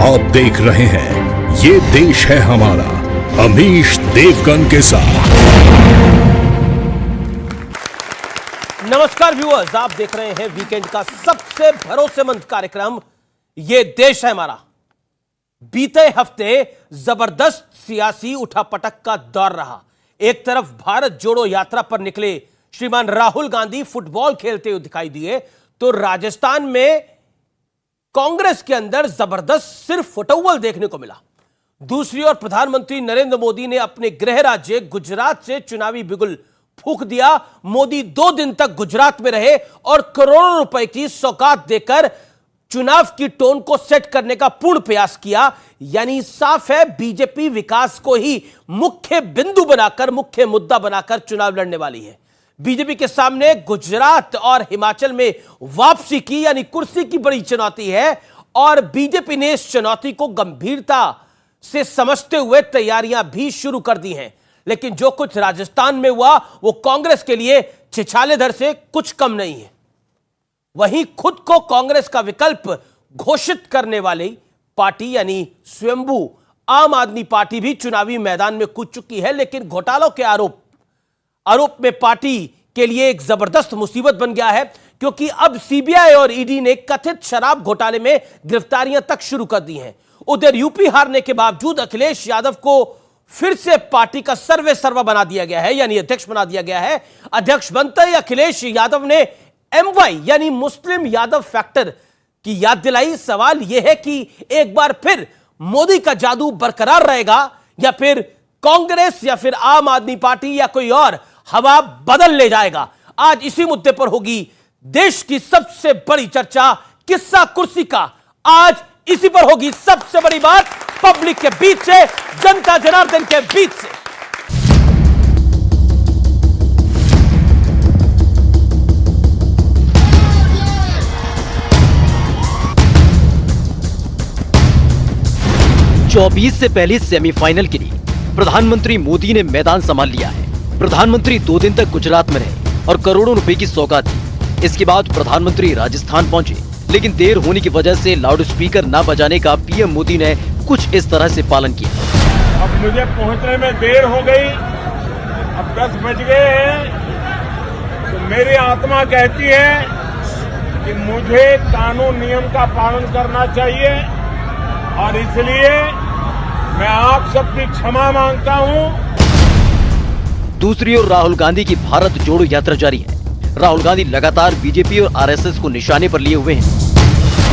आप देख रहे हैं ये देश है हमारा, अमीश देवगन के साथ। नमस्कार व्यूअर्स, आप देख रहे हैं वीकेंड का सबसे भरोसेमंद कार्यक्रम ये देश है हमारा। बीते हफ्ते जबरदस्त सियासी उठापटक का दौर रहा। एक तरफ भारत जोड़ो यात्रा पर निकले श्रीमान राहुल गांधी फुटबॉल खेलते हुए दिखाई दिए, तो राजस्थान में कांग्रेस के अंदर जबरदस्त सिर्फ फुटबॉल देखने को मिला। दूसरी ओर प्रधानमंत्री नरेंद्र मोदी ने अपने गृह राज्य गुजरात से चुनावी बिगुल फूंक दिया। मोदी 2 दिन तक गुजरात में रहे और करोड़ों रुपए की सौगात देकर चुनाव की टोन को सेट करने का पूर्ण प्रयास किया। यानी साफ है, बीजेपी विकास को ही मुख्य बिंदु बनाकर, मुख्य मुद्दा बनाकर चुनाव लड़ने वाली है। बीजेपी के सामने गुजरात और हिमाचल में वापसी की यानी कुर्सी की बड़ी चुनौती है और बीजेपी ने इस चुनौती को गंभीरता से समझते हुए तैयारियां भी शुरू कर दी हैं। लेकिन जो कुछ राजस्थान में हुआ वो कांग्रेस के लिए छिछालेधर से कुछ कम नहीं है। वहीं खुद को कांग्रेस का विकल्प घोषित करने वाली पार्टी यानी स्वयंभू आम आदमी पार्टी भी चुनावी मैदान में कूद चुकी है। लेकिन घोटालों के आरोप में पार्टी के लिए एक जबरदस्त मुसीबत बन गया है, क्योंकि अब सीबीआई और ईडी ने कथित शराब घोटाले में गिरफ्तारियां तक शुरू कर दी हैं। उधर यूपी हारने के बावजूद अखिलेश यादव को फिर से पार्टी का सर्वे सर्वा बना दिया गया है, यानी अध्यक्ष बना दिया गया है। अध्यक्ष बनते ही अखिलेश यादव ने MY यानी मुस्लिम यादव फैक्टर की याद दिलाई। सवाल यह है कि एक बार फिर मोदी का जादू बरकरार रहेगा या फिर कांग्रेस या फिर आम आदमी पार्टी या कोई और हवा बदल ले जाएगा। आज इसी मुद्दे पर होगी देश की सबसे बड़ी चर्चा, किस्सा कुर्सी का। आज इसी पर होगी सबसे बड़ी बात, पब्लिक के बीच से, जनता जनार्दन के बीच से। चौबीस से पहले सेमीफाइनल के लिए प्रधानमंत्री मोदी ने मैदान संभाल लिया है। प्रधानमंत्री 2 दिन तक गुजरात में रहे और करोड़ों रुपए की सौगात दी। इसके बाद प्रधानमंत्री राजस्थान पहुंचे, लेकिन देर होने की वजह से लाउड स्पीकर न बजाने का पीएम मोदी ने कुछ इस तरह से पालन किया। अब मुझे पहुंचने में देर हो गई, अब 10 बज गए हैं, तो मेरी आत्मा कहती है कि मुझे कानून नियम का पालन करना चाहिए और इसलिए मैं आप सबकी क्षमा मांगता हूं। दूसरी ओर राहुल गांधी की भारत जोड़ो यात्रा जारी है। राहुल गांधी लगातार बीजेपी और आरएसएस को निशाने पर लिए हुए हैं।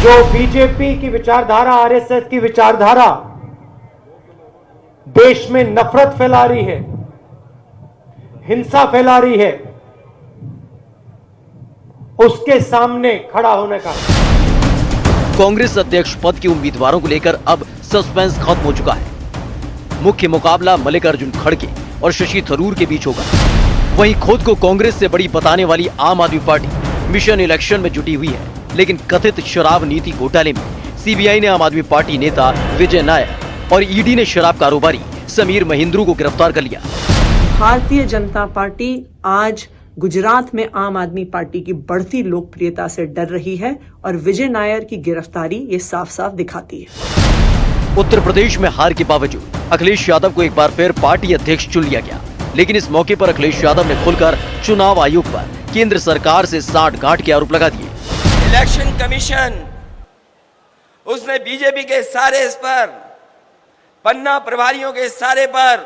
जो बीजेपी की विचारधारा, आरएसएस की विचारधारा देश में नफरत फैला रही है, हिंसा फैला रही है, उसके सामने खड़ा होने का। कांग्रेस अध्यक्ष पद के उम्मीदवारों को लेकर अब सस्पेंस खत्म हो चुका है। मुख्य मुकाबला मल्लिकार्जुन खड़गे और शशि थरूर के बीच होगा। वहीं खुद को कांग्रेस से बड़ी बताने वाली आम आदमी पार्टी मिशन इलेक्शन में जुटी हुई है। लेकिन कथित शराब नीति घोटाले में सीबीआई ने आम आदमी पार्टी नेता विजय नायर और ईडी ने शराब कारोबारी समीर महिंद्रू को गिरफ्तार कर लिया। भारतीय जनता पार्टी आज गुजरात में आम आदमी पार्टी की बढ़ती लोकप्रियता से डर रही है और विजय नायर की गिरफ्तारी ये साफ साफ दिखाती है। उत्तर प्रदेश में हार के बावजूद अखिलेश यादव को एक बार फिर पार्टी अध्यक्ष चुन लिया गया। लेकिन इस मौके पर अखिलेश यादव ने खुलकर चुनाव आयोग पर केंद्र सरकार से साठगांठ के आरोप लगा दिए। इलेक्शन कमीशन उसने बीजेपी के सारे इस पर, पन्ना प्रभारियों के सारे पर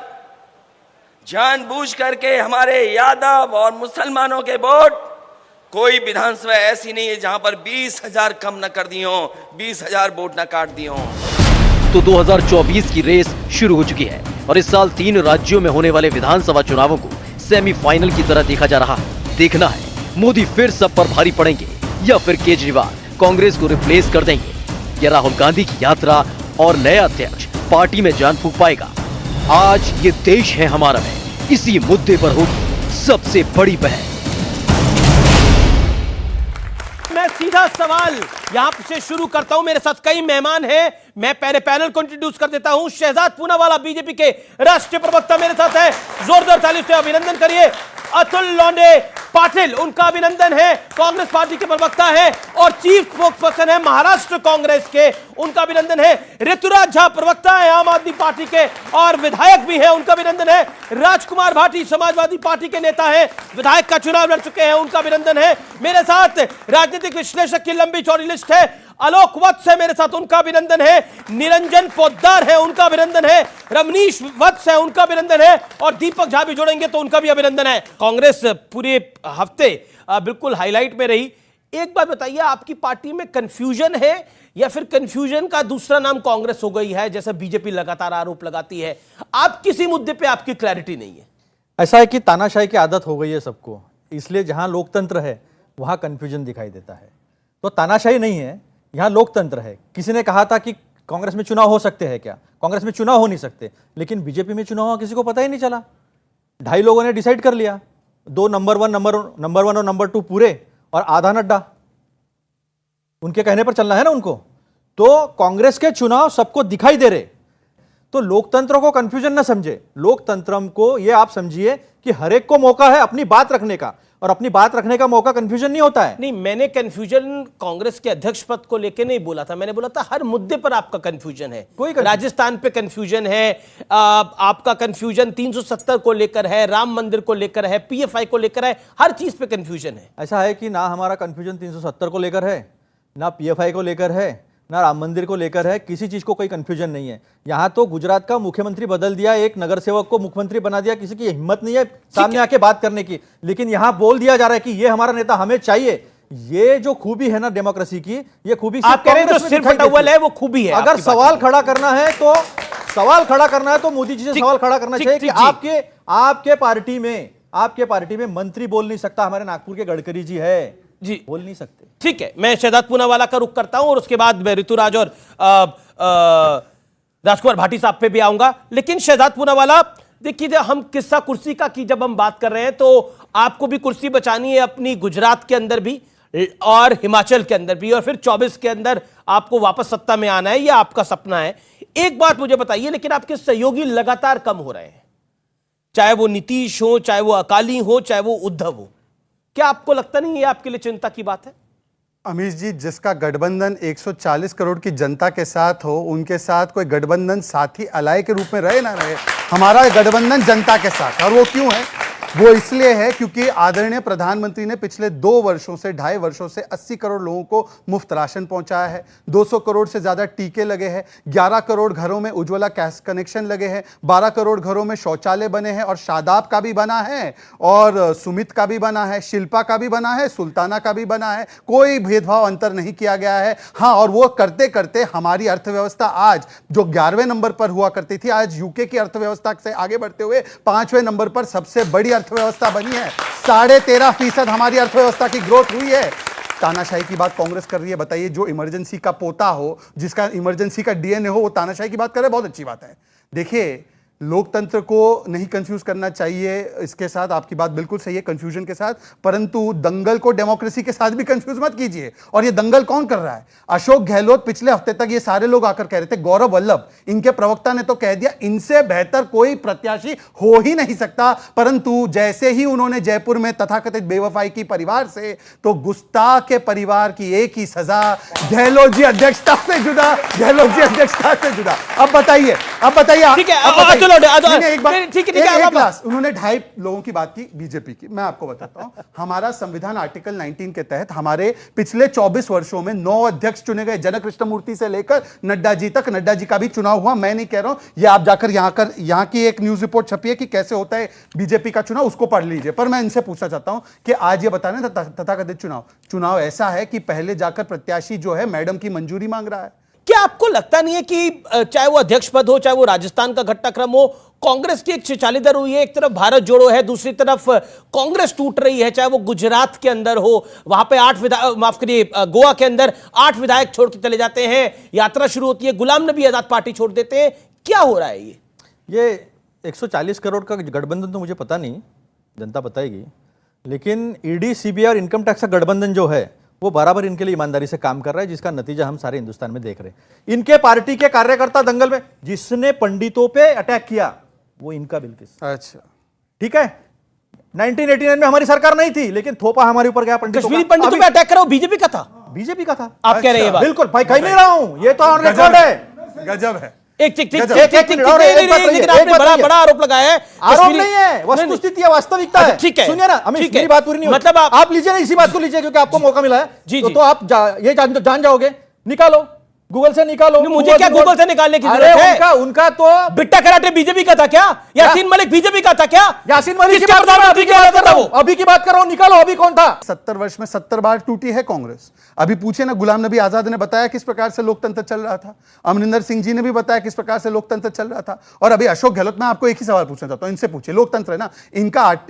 जानबूझ करके हमारे यादव और मुसलमानों के वोट, कोई विधानसभा ऐसी नहीं है जहां पर 20,000 कम न कर दी हो, 20,000 वोट न काट दी हो। तो 2024 की रेस शुरू हो चुकी है और इस साल 3 राज्यों में होने वाले विधानसभा चुनावों को सेमीफाइनल की तरह देखा जा रहा है। देखना है मोदी फिर सब पर भारी पड़ेंगे या फिर केजरीवाल कांग्रेस को रिप्लेस कर देंगे, या राहुल गांधी की यात्रा और नया अध्यक्ष पार्टी में जान फूंक पाएगा। आज ये देश है हमारा में इसी मुद्दे पर होगी सबसे बड़ी बहस। मैं सीधा सवाल यहां से शुरू करता हूं। मेरे साथ कई मेहमान हैं, मैं पहले पैनल को इंट्रोड्यूस कर देता हूं। शहजाद पूनावाला बीजेपी के राष्ट्रीय प्रवक्ता मेरे साथ है, जोरदार ताली से अभिनंदन करिए। अतुल लोंडे पाटिल, उनका अभिनंदन है। कांग्रेस पार्टी के प्रवक्ता है और चीफ स्पोक्सपर्सन है महाराष्ट्र कांग्रेस के, उनका अभिनंदन है। ऋतुराज झा प्रवक्ता है आम आदमी पार्टी के और विधायक भी है, उनका अभिनंदन है। राजकुमार भाटी समाजवादी पार्टी के नेता है, विधायक का चुनाव लड़ चुके हैं, उनका अभिनंदन है। मेरे साथ राजनीतिक विश्लेषक की लंबी चौड़ी लिस्ट है। आलोक वत्स है मेरे साथ, उनका अभिनंदन है। निरंजन पोद्दार है, उनका अभिनंदन है। रमनीश वत्स है, उनका अभिनंदन है। और दीपक झा भी जोड़ेंगे तो उनका भी अभिनंदन है। कांग्रेस पूरे हफ्ते बिल्कुल हाईलाइट में रही। एक बात बताइए, आपकी पार्टी में कंफ्यूजन है या फिर कंफ्यूजन का दूसरा नाम कांग्रेस हो गई है, जैसे बीजेपी लगातार आरोप लगाती है? आप किसी मुद्दे पे आपकी क्लैरिटी नहीं है? ऐसा है कि तानाशाही की आदत हो गई है सबको, इसलिए जहां लोकतंत्र है वहां कंफ्यूजन दिखाई देता है। तो तानाशाही नहीं है, यहां लोकतंत्र है। किसी ने कहा था कि कांग्रेस में चुनाव हो सकते हैं क्या? कांग्रेस में चुनाव हो नहीं सकते, लेकिन बीजेपी में चुनाव किसी को पता ही नहीं चला। 2.5 लोगों ने डिसाइड कर लिया, 2 नंबर वन और नंबर 2 पूरे और आधा नड्डा, उनके कहने पर चलना है ना उनको। तो कांग्रेस के चुनाव सबको दिखाई दे रहे। तो लोकतंत्र को कंफ्यूजन न समझे, लोकतंत्र को ये आप समझिए कि हर एक को मौका है अपनी बात रखने का, और अपनी बात रखने का मौका कंफ्यूजन नहीं होता है। नहीं, मैंने कंफ्यूजन कांग्रेस के अध्यक्ष पद को लेकर नहीं बोला था, मैंने बोला था हर मुद्दे पर आपका कंफ्यूजन है। राजस्थान पे कंफ्यूजन है, आपका कंफ्यूजन 370 को लेकर है, राम मंदिर को लेकर है, पीएफआई को लेकर है, हर चीज पे कंफ्यूजन है। ऐसा है कि ना हमारा कंफ्यूजन 370 को लेकर है, ना पीएफआई को लेकर है, ना राम मंदिर को लेकर है, किसी चीज को कोई कंफ्यूजन नहीं है। यहां तो गुजरात का मुख्यमंत्री बदल दिया, एक नगर सेवक को मुख्यमंत्री बना दिया, किसी की हिम्मत नहीं है सामने आके बात करने की, लेकिन यहां बोल दिया जा रहा है कि ये हमारा नेता हमें चाहिए। ये जो खूबी है ना डेमोक्रेसी की, ये खूबी आप कह रहे हैं जो सिर्फ अव्वल है वो खूबी है। अगर सवाल खड़ा करना है तो मोदी जी से सवाल खड़ा करना चाहिए कि आपके पार्टी में मंत्री बोल नहीं सकता, हमारे नागपुर के गडकरी जी है जी, बोल नहीं सकते। ठीक है, मैं शहजाद पूनावाला का रुख करता हूं और उसके बाद मैं ऋतुराज और राजकुमार भाटी साहब पे भी आऊंगा। लेकिन शहजाद पूनावाला, देखिए हम किस्सा कुर्सी का की जब हम बात कर रहे हैं तो आपको भी कुर्सी बचानी है अपनी, गुजरात के अंदर भी और हिमाचल के अंदर भी, और फिर 24 के अंदर आपको वापस सत्ता में आना है, यह आपका सपना है। एक बात मुझे बताइए, लेकिन आपके सहयोगी लगातार कम हो रहे हैं, चाहे वो नीतीश हो, चाहे वो अकाली हो, चाहे वो उद्धव हो। क्या आपको लगता नहीं ये आपके लिए चिंता की बात है? अमीश जी, जिसका गठबंधन 140 करोड़ की जनता के साथ हो, उनके साथ कोई गठबंधन साथी अलाय के रूप में रहे ना रहे, हमारा गठबंधन जनता के साथ। और वो क्यों है? वो इसलिए है क्योंकि आदरणीय प्रधानमंत्री ने पिछले 2.5 वर्षों से 80 करोड़ लोगों को मुफ्त राशन पहुंचाया है, 200 करोड़ से ज्यादा टीके लगे हैं, 11 करोड़ घरों में उज्ज्वला गैस कनेक्शन लगे हैं, 12 करोड़ घरों में शौचालय बने हैं, और शादाब का भी बना है, और सुमित का भी बना है, शिल्पा का भी बना है, सुल्ताना का भी बना है। कोई भेदभाव अंतर नहीं किया गया है। हाँ, और वो करते करते हमारी अर्थव्यवस्था आज जो 11वें नंबर पर हुआ करती थी, आज यूके की अर्थव्यवस्था से आगे बढ़ते हुए 5वें नंबर पर सबसे बड़ी अर्थव्यवस्था बनी है। 13.5% हमारी अर्थव्यवस्था की ग्रोथ हुई है। तानाशाही की बात कांग्रेस कर रही है। बताइए, जो इमरजेंसी का पोता हो, जिसका इमरजेंसी का डीएनए हो, वो तानाशाही की बात कर रहे हैं, बहुत अच्छी बात है। देखिए, लोकतंत्र को नहीं कंफ्यूज करना चाहिए, इसके साथ आपकी बात बिल्कुल सही है, कंफ्यूजन के साथ, परंतु दंगल को डेमोक्रेसी के साथ भी कंफ्यूज मत कीजिए। और ये दंगल कौन कर रहा है? अशोक गहलोत पिछले हफ्ते तक ये सारे लोग आकर कह रहे थे, गौरव वल्लभ इनके प्रवक्ता ने तो कह दिया इनसे बेहतर कोई प्रत्याशी हो ही नहीं सकता। परंतु जैसे ही उन्होंने जयपुर में तथाकथित बेवफाई की परिवार से, तो गुस्ताख के परिवार की एक ही सजा, गहलोत जी अध्यक्षता से जुदा, गहलोत जी अध्यक्षता से जुदा। अब बताइए ठीक है, उन्होंने 2.5 लोगों की बात की बीजेपी की। मैं आपको बताता हूं, हमारा संविधान आर्टिकल 19 के तहत हमारे पिछले 24 वर्षों में 9 अध्यक्ष चुने गए, जनक कृष्णमूर्ति से लेकर नड्डा जी तक। नड्डा जी का भी चुनाव हुआ, मैं नहीं कह रहा हूं, ये आप जाकर यहां की एक न्यूज रिपोर्ट छपी है कि कैसे होता है बीजेपी का चुनाव, उसको पढ़ लीजिए। पर मैं इनसे पूछना चाहता हूं कि आज ये बताने तथाकथित चुनाव ऐसा है कि पहले जाकर प्रत्याशी जो है मैडम की मंजूरी मांग रहा है। क्या आपको लगता नहीं है कि चाहे वो अध्यक्ष पद हो, चाहे वो राजस्थान का घटनाक्रम हो, कांग्रेस की एक छिछालीदर हुई है, एक तरफ भारत जोड़ो है, दूसरी तरफ कांग्रेस टूट रही है, चाहे वो गुजरात के अंदर हो, वहां पे 8 विधायक, माफ करिए गोवा के अंदर 8 विधायक छोड़ के चले जाते हैं, यात्रा शुरू होती है, गुलाम नबी आजाद पार्टी छोड़ देते हैं। क्या हो रहा है? ये 140 करोड़ का गठबंधन तो मुझे पता नहीं, जनता बताएगी, लेकिन ईडी, सीबीआई और इनकम टैक्स का गठबंधन जो है वो बराबर इनके लिए ईमानदारी से काम कर रहा है, जिसका नतीजा हम सारे हिंदुस्तान में देख रहे हैं। इनके पार्टी के कार्यकर्ता दंगल में जिसने पंडितों पे अटैक किया वो इनका बिल्किस, अच्छा, ठीक है, 1989 में हमारी सरकार नहीं थी, लेकिन थोपा हमारे ऊपर गया पंडितों कश्मीरी का। पंडितों पे अटैक करो, बीजेपी का था, बीजेपी का था। आप कह रहे हैं ये बात? बिल्कुल भाई, कह नहीं रहा हूं, ये तो ऑन रिकॉर्ड है। गजब है। एक एक मिनट, लेकिन आपने बड़ा आरोप लगाया है। आरोप नहीं है, वस्तुस्थिति है, वास्तविकता है। ठीक है, सुनिए ना, अमित, ठीक है। मेरी बात पूरी नहीं हुई। मतलब आप लीजिए ना, इसी बात को लीजिए, क्योंकि आपको मौका मिला है। जी, तो जी। तो आप ये जान जाओगे, निकालो, गूगल से निकालो। मुझे क्या गूगल से निकालने की जरूरत है? उनका तो बिट्टा कराटे बीजेपी का था क्या? यासीन मलिक बीजेपी का था क्या? यासीन मलिक किसका प्रधानमंत्री की बात कर रहा हूं? अभी की बात कर रहा हूं, निकालो अभी कौन था। 70 वर्ष में 70 बार टूटी है कांग्रेस। अभी पूछे ना, गुलाम नबी आजाद ने बताया किस प्रकार से लोकतंत्र चल रहा था, अमरिंदर सिंह जी ने भी बताया किस प्रकार से लोकतंत्र चल रहा था। और अभी अशोक गहलोत, मैं आपको एक ही सवाल पूछना चाहता हूं, इनसे पूछिए, लोकतंत्र है ना,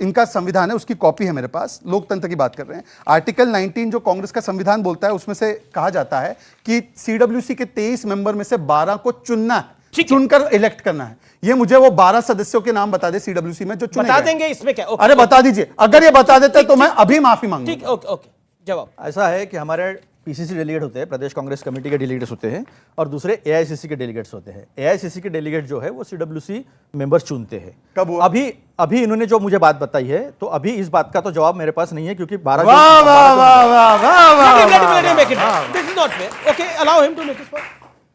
इनका संविधान है, उसकी कॉपी है मेरे पास, लोकतंत्र की बात कर रहे हैं। आर्टिकल 19 जो कांग्रेस का संविधान बोलता है, उसमें से कहा जाता है कि सीडब्ल्यूसी के 23 मेंबर में से 12 को चुनना है, चुनकर इलेक्ट करना है। ये मुझे वो 12 सदस्यों के नाम बता दे सीडब्ल्यूसी में जो चुने बता गए। देंगे इसमें क्या? अरे बता दीजिए, अगर ये बता देते तो मैं अभी माफी मांगूंगा। ठीक, ओके ओके, जवाब। ऐसा है कि हमारे पीसीसी डेलीगेट होते हैं, प्रदेश कांग्रेस कमेटी के डेलीगेट्स होते हैं, और दूसरे एआईसीसी के डेलीगेट्स होते हैं। एआईसीसी के डेलीगेट जो है वो सीडब्ल्यूसी मेंबर्स चुनते हैं। कब हुआ? अभी इन्होंने जो मुझे बात बताई है, तो अभी इस बात का तो जवाब मेरे पास नहीं है, क्योंकि 12 वाह वाह वाह वाह वाह वाह Let him make it. This is not fair. Okay, allow him to make his point.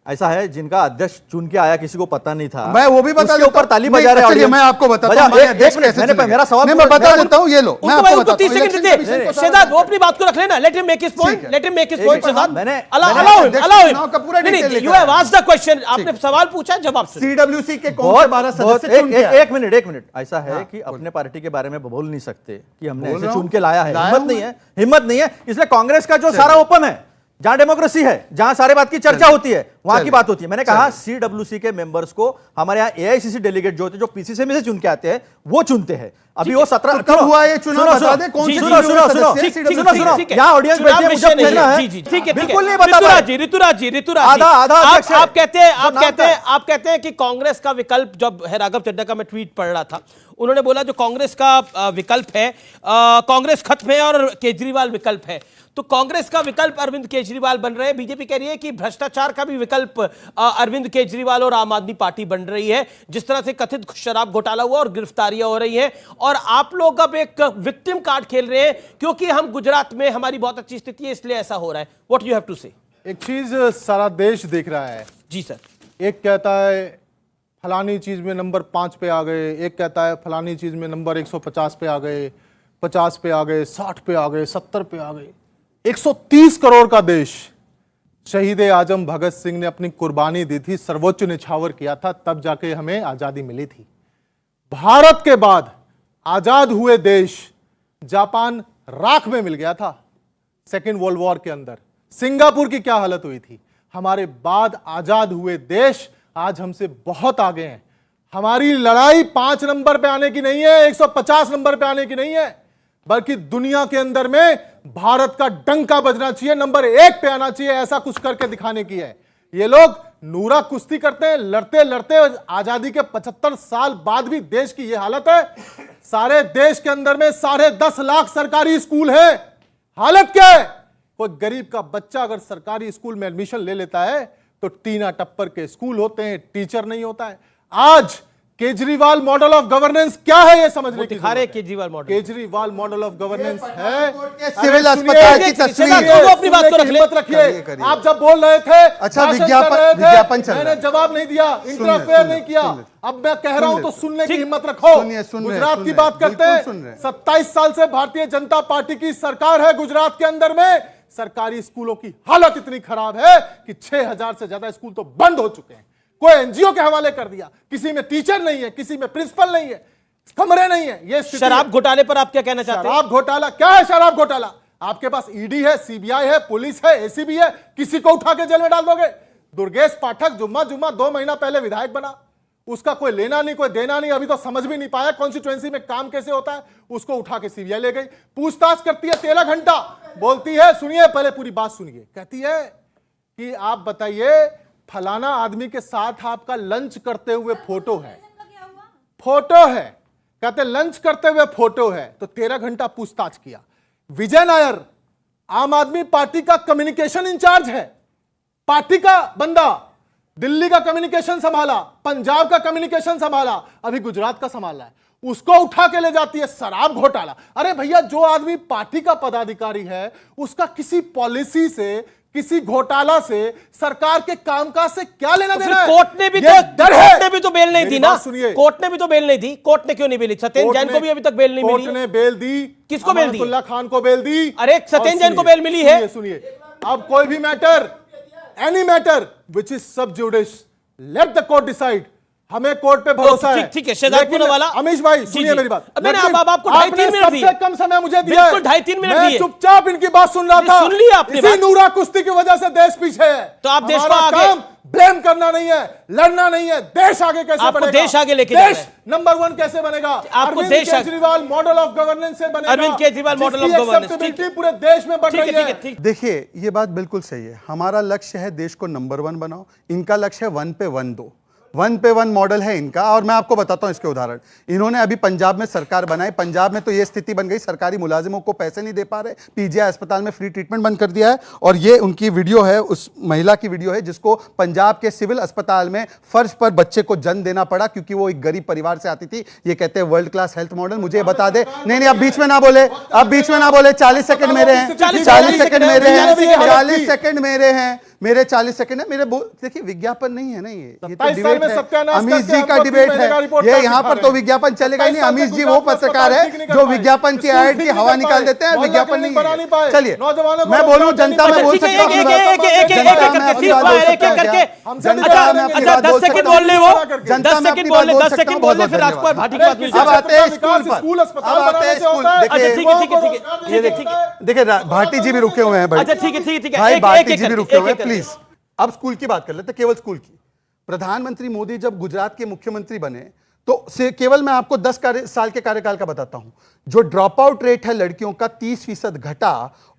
ऐसा है, जिनका अध्यक्ष चुन के आया किसी को पता नहीं था, मैं वो भी बता उसके देता ऊपर हूं। ताली नहीं, बजा रहे हैं चलिए, audience। मैं आपको बताता बजा, हूं, हमारे एक अध्यक्ष मिनट, कैसे मैंने चुने मेरा गए। सवाल नहीं, मैं बता देता हूं, ये लो, मैं आपको बताता हूं। 30 सेकंड इलेक्शन कमीशन दीजिए। को शहजाद, वो अपनी बात को रख लेना। Let him make his point. Let him make his point, Shahzad. मैंने- Allow मैंने him, अध्यक्ष allow him. चुनाव का पूरा नहीं, डिटेल नहीं, लेकर you have आया। asked the question. आपने सवाल पूछा, जवाब सुनिए। सीडब्ल्यूसी के कौन से 12 सदस्य चुन के आए? एक मिनट, ऐसा है कि अपने पार्टी के बारे में बोल नहीं सकते कि हमने बोल ऐसे रहा चुन हूं। के लाया है। लाया हिम्मत हूं नहीं है, हिम्मत नहीं है। इसलिए कांग्रेस का जो सारा ओपन है, जहां डेमोक्रेसी है, जहां सारे बात की चर्चा होती है, वहां की बात होती है। मैंने कहा सीडब्ल्यूसी के मेंबर्स को हमारे यहाँ एआईसीसी डेलीगेट जो होते हैं, जो पीसीसी में से चुन के आते हैं, वो चुनते हैं। अभी वो 17 कब हुआ ये चुनाव? बता दें कौन से सुनो, यहाँ ऑडियंस बैठी है, मुझे कहना है। जी जी, ठीक है, बिल्कुल नहीं बता पाए। ऋतुराज जी, आधा अध्यक्ष है। आप कहते हैं कि कांग्रेस का विकल्प, जब है राघव चड्ढा का मैं ट्वीट पढ़ रहा था, उन्होंने बोला जो कांग्रेस का विकल्प है, कांग्रेस खत्म है और केजरीवाल विकल्प है। तो कांग्रेस का विकल्प अरविंद केजरीवाल बन रहे हैं। बीजेपी कह रही है कि भ्रष्टाचार का भी विकल्प अरविंद केजरीवाल और आम आदमी पार्टी बन रही है। जिस तरह से कथित शराब घोटाला हुआ और गिरफ्तारियां हो रही हैं, और आप लोग अब एक विक्टिम कार्ड खेल रहे हैं क्योंकि हम गुजरात में हमारी बहुत अच्छी स्थिति है, इसलिए ऐसा हो रहा है। व्हाट यू हैव टू से? एक चीज सारा देश देख रहा है। जी सर। एक कहता है फलानी चीज में नंबर 5 पे आ गए, एक कहता है फलानी चीज में नंबर 150 पे आ गए, 50 पे आ गए, 60 पे आ गए, 70 पे आ गए। 130 करोड़ का देश, शहीद आजम भगत सिंह ने अपनी कुर्बानी दी थी, सर्वोच्च निछावर किया था, तब जाके हमें आजादी मिली थी। भारत के बाद आजाद हुए देश, जापान राख में मिल गया था सेकेंड वर्ल्ड वॉर के अंदर। सिंगापुर की क्या हालत हुई थी। हमारे बाद आजाद हुए देश आज हमसे बहुत आगे हैं। हमारी लड़ाई 5 नंबर पे आने की नहीं है, 150 नंबर पे आने की नहीं है, बल्कि दुनिया के अंदर में भारत का डंका बजना चाहिए, नंबर 1 पे आना चाहिए, ऐसा कुछ करके दिखाने की है। ये लोग नूरा कुश्ती करते हैं, लड़ते लड़ते आजादी के 75 साल बाद भी देश की ये हालत है। सारे देश के अंदर में 10.5 लाख सरकारी स्कूल है। हालत क्या है? कोई गरीब का बच्चा अगर सरकारी स्कूल में एडमिशन ले लेता है तो टीना टप्पर के स्कूल होते हैं, टीचर नहीं होता है। आज केजरीवाल मॉडल ऑफ गवर्नेंस क्या है ये समझने की दिखा रहे Kejriwal model. Kejriwal model of governance है सिविल अस्पताल की तस्वीर। अपनी बात को हिम्मत रखिए। आप जब बोल रहे थे, अच्छा, भाषण कर रहे थे, विज्ञापन चल रहा है। मैंने जवाब नहीं दिया, इंटरफेयर नहीं किया। अब मैं कह रहा हूं तो सुनने की हिम्मत रखो। गुजरात की बात करते हैं। 27 साल से भारतीय जनता पार्टी की सरकार है गुजरात के अंदर में। सरकारी स्कूलों की हालत इतनी खराब है कि 6000 से ज्यादा स्कूल तो बंद हो चुके हैं, कोई एनजीओ के हवाले कर दिया। किसी में टीचर नहीं है, किसी में प्रिंसिपल नहीं है, कमरे नहीं है। ये शराब घोटाले पर आप क्या कहना चाहते हैं? शराब घोटाला क्या है? शराब घोटाला आपके पास ईडी है, सीबीआई है, पुलिस है, एसीबी है, किसी को उठा के जेल में डाल दोगे। दुर्गेश पाठक जुम्मा 2 महीना पहले विधायक बना, उसका कोई लेना नहीं कोई देना नहीं, अभी तो समझ भी नहीं पाया कॉन्स्टिट्यूएंसी में काम कैसे होता है। उसको उठा के सीबीआई ले गई, पूछताछ करती है 13 घंटा, बोलती है सुनिए पहले पूरी बात सुनिए, कहती है कि आप बताइए फलाना आदमी के साथ आपका लंच करते हुए फोटो है, फोटो है, कहते लंच करते हुए फोटो है। तो 13 घंटा पूछताछ किया। विजय नायर आम आदमी पार्टी का कम्युनिकेशन इंचार्ज है, पार्टी का बंदा, दिल्ली का कम्युनिकेशन संभाला, पंजाब का कम्युनिकेशन संभाला, अभी गुजरात का संभाला है। उसको उठा के ले जाती है शराब घोटाला। अरे भैया, जो आदमी पार्टी का पदाधिकारी है उसका किसी पॉलिसी से, किसी घोटाला से, सरकार के कामकाज से क्या लेना तो देना है? कोर्ट ने भी ये तो डर है। कोर्ट ने भी तो बेल नहीं दी ना। सुनिए, कोर्ट ने भी तो बेल नहीं दी। कोर्ट ने क्यों नहीं बेल दी? सत्येंद्र जैन को भी अभी तक बेल नहीं मिली। कोर्ट ने बेल दी। किसको बेल दी? अमानतुल्लाह खान को बेल दी। अरे सत्येंद्र जैन को बेल मिली है। सुनिए, अब कोई भी matter, any matter which is sub judice, let the court decide. हमें कोर्ट पे भरोसा है। ठीक है, शहजादपुर वाला अमीश भाई सुनिए मेरी बात। मैंने अब आपको 2.5-3 मिनट दिए। सबसे कम समय मुझे दिया है। बिल्कुल 2.5-3 मिनट मैं दिए। चुपचाप इनकी बात सुन रहा था। सुन लिया आपने इसी बात। नूरा कुश्ती की वजह से देश पीछे है। तो आप देश को हमारा आगे- काम ब्लेम करना नहीं है, लड़ना नहीं है। देश आगे कैसे आपको बढ़ेगा? देश आगे लेके जाना देश है। नंबर 1 कैसे बनेगा? आपको अरविंद देश आगे- केजरीवाल मॉडल ऑफ गवर्नेंस से बनेगा। अरविंद केजरीवाल मॉडल ऑफ जिसकी गवर्नेंस, acceptability पूरे देश में बढ़ रही है। ठीक। देखिए, ये बात बिल्कुल सही है। हमारा लक्ष्य है देश को नंबर 1 बनाओ, इनका लक्ष्य है 1 पे 1 दो। 1 पे 1 मॉडल है इनका। और मैं आपको बताता हूं इसके उदाहरण। इन्होंने अभी पंजाब में सरकार बनाई। पंजाब में तो ये स्थिति बन गई, सरकारी मुलाजिमों को पैसे नहीं दे पा रहे, पीजीआई अस्पताल में फ्री ट्रीटमेंट बंद कर दिया है। और ये उनकी वीडियो है, उस महिला की वीडियो है जिसको पंजाब के सिविल अस्पताल में फर्श पर बच्चे को जन्म देना पड़ा क्योंकि वो एक गरीब परिवार से आती थी। ये कहते हैं वर्ल्ड क्लास हेल्थ मॉडल। मुझे बता दे। नहीं, अब बीच में ना बोले, अब बीच में ना बोले। 40 सेकंड मेरे हैं, 40 सेकंड मेरे हैं, 40 सेकंड मेरे हैं, मेरे 40 सेकंड है मेरे। देखिए, विज्ञापन नहीं है ना, ये तो डिबेट है। अमीश जी का डिबेट है ये। यहाँ पर तो विज्ञापन चलेगा ही नहीं। अमीश जी वो पत्रकार है जो विज्ञापन की ऐड की हवा निकाल देते हैं, विज्ञापन नहीं है। चलिए, मैं बोलूं, जनता में बोल सकता हूं। अब आते हैं स्कूल पर। अब आते हैं स्कूल। देखिए, भाटी जी भी रुके हुए हैं। भाई भाटी जी भी रुके हुए हैं, प्लीज। अब स्कूल की बात कर लेते हैं, केवल स्कूल की। प्रधानमंत्री मोदी जब गुजरात के मुख्यमंत्री बने तो से केवल मैं आपको 10 साल के कार्यकाल का बताता हूं। जो ड्रॉप आउट रेट है लड़कियों का 30% घटा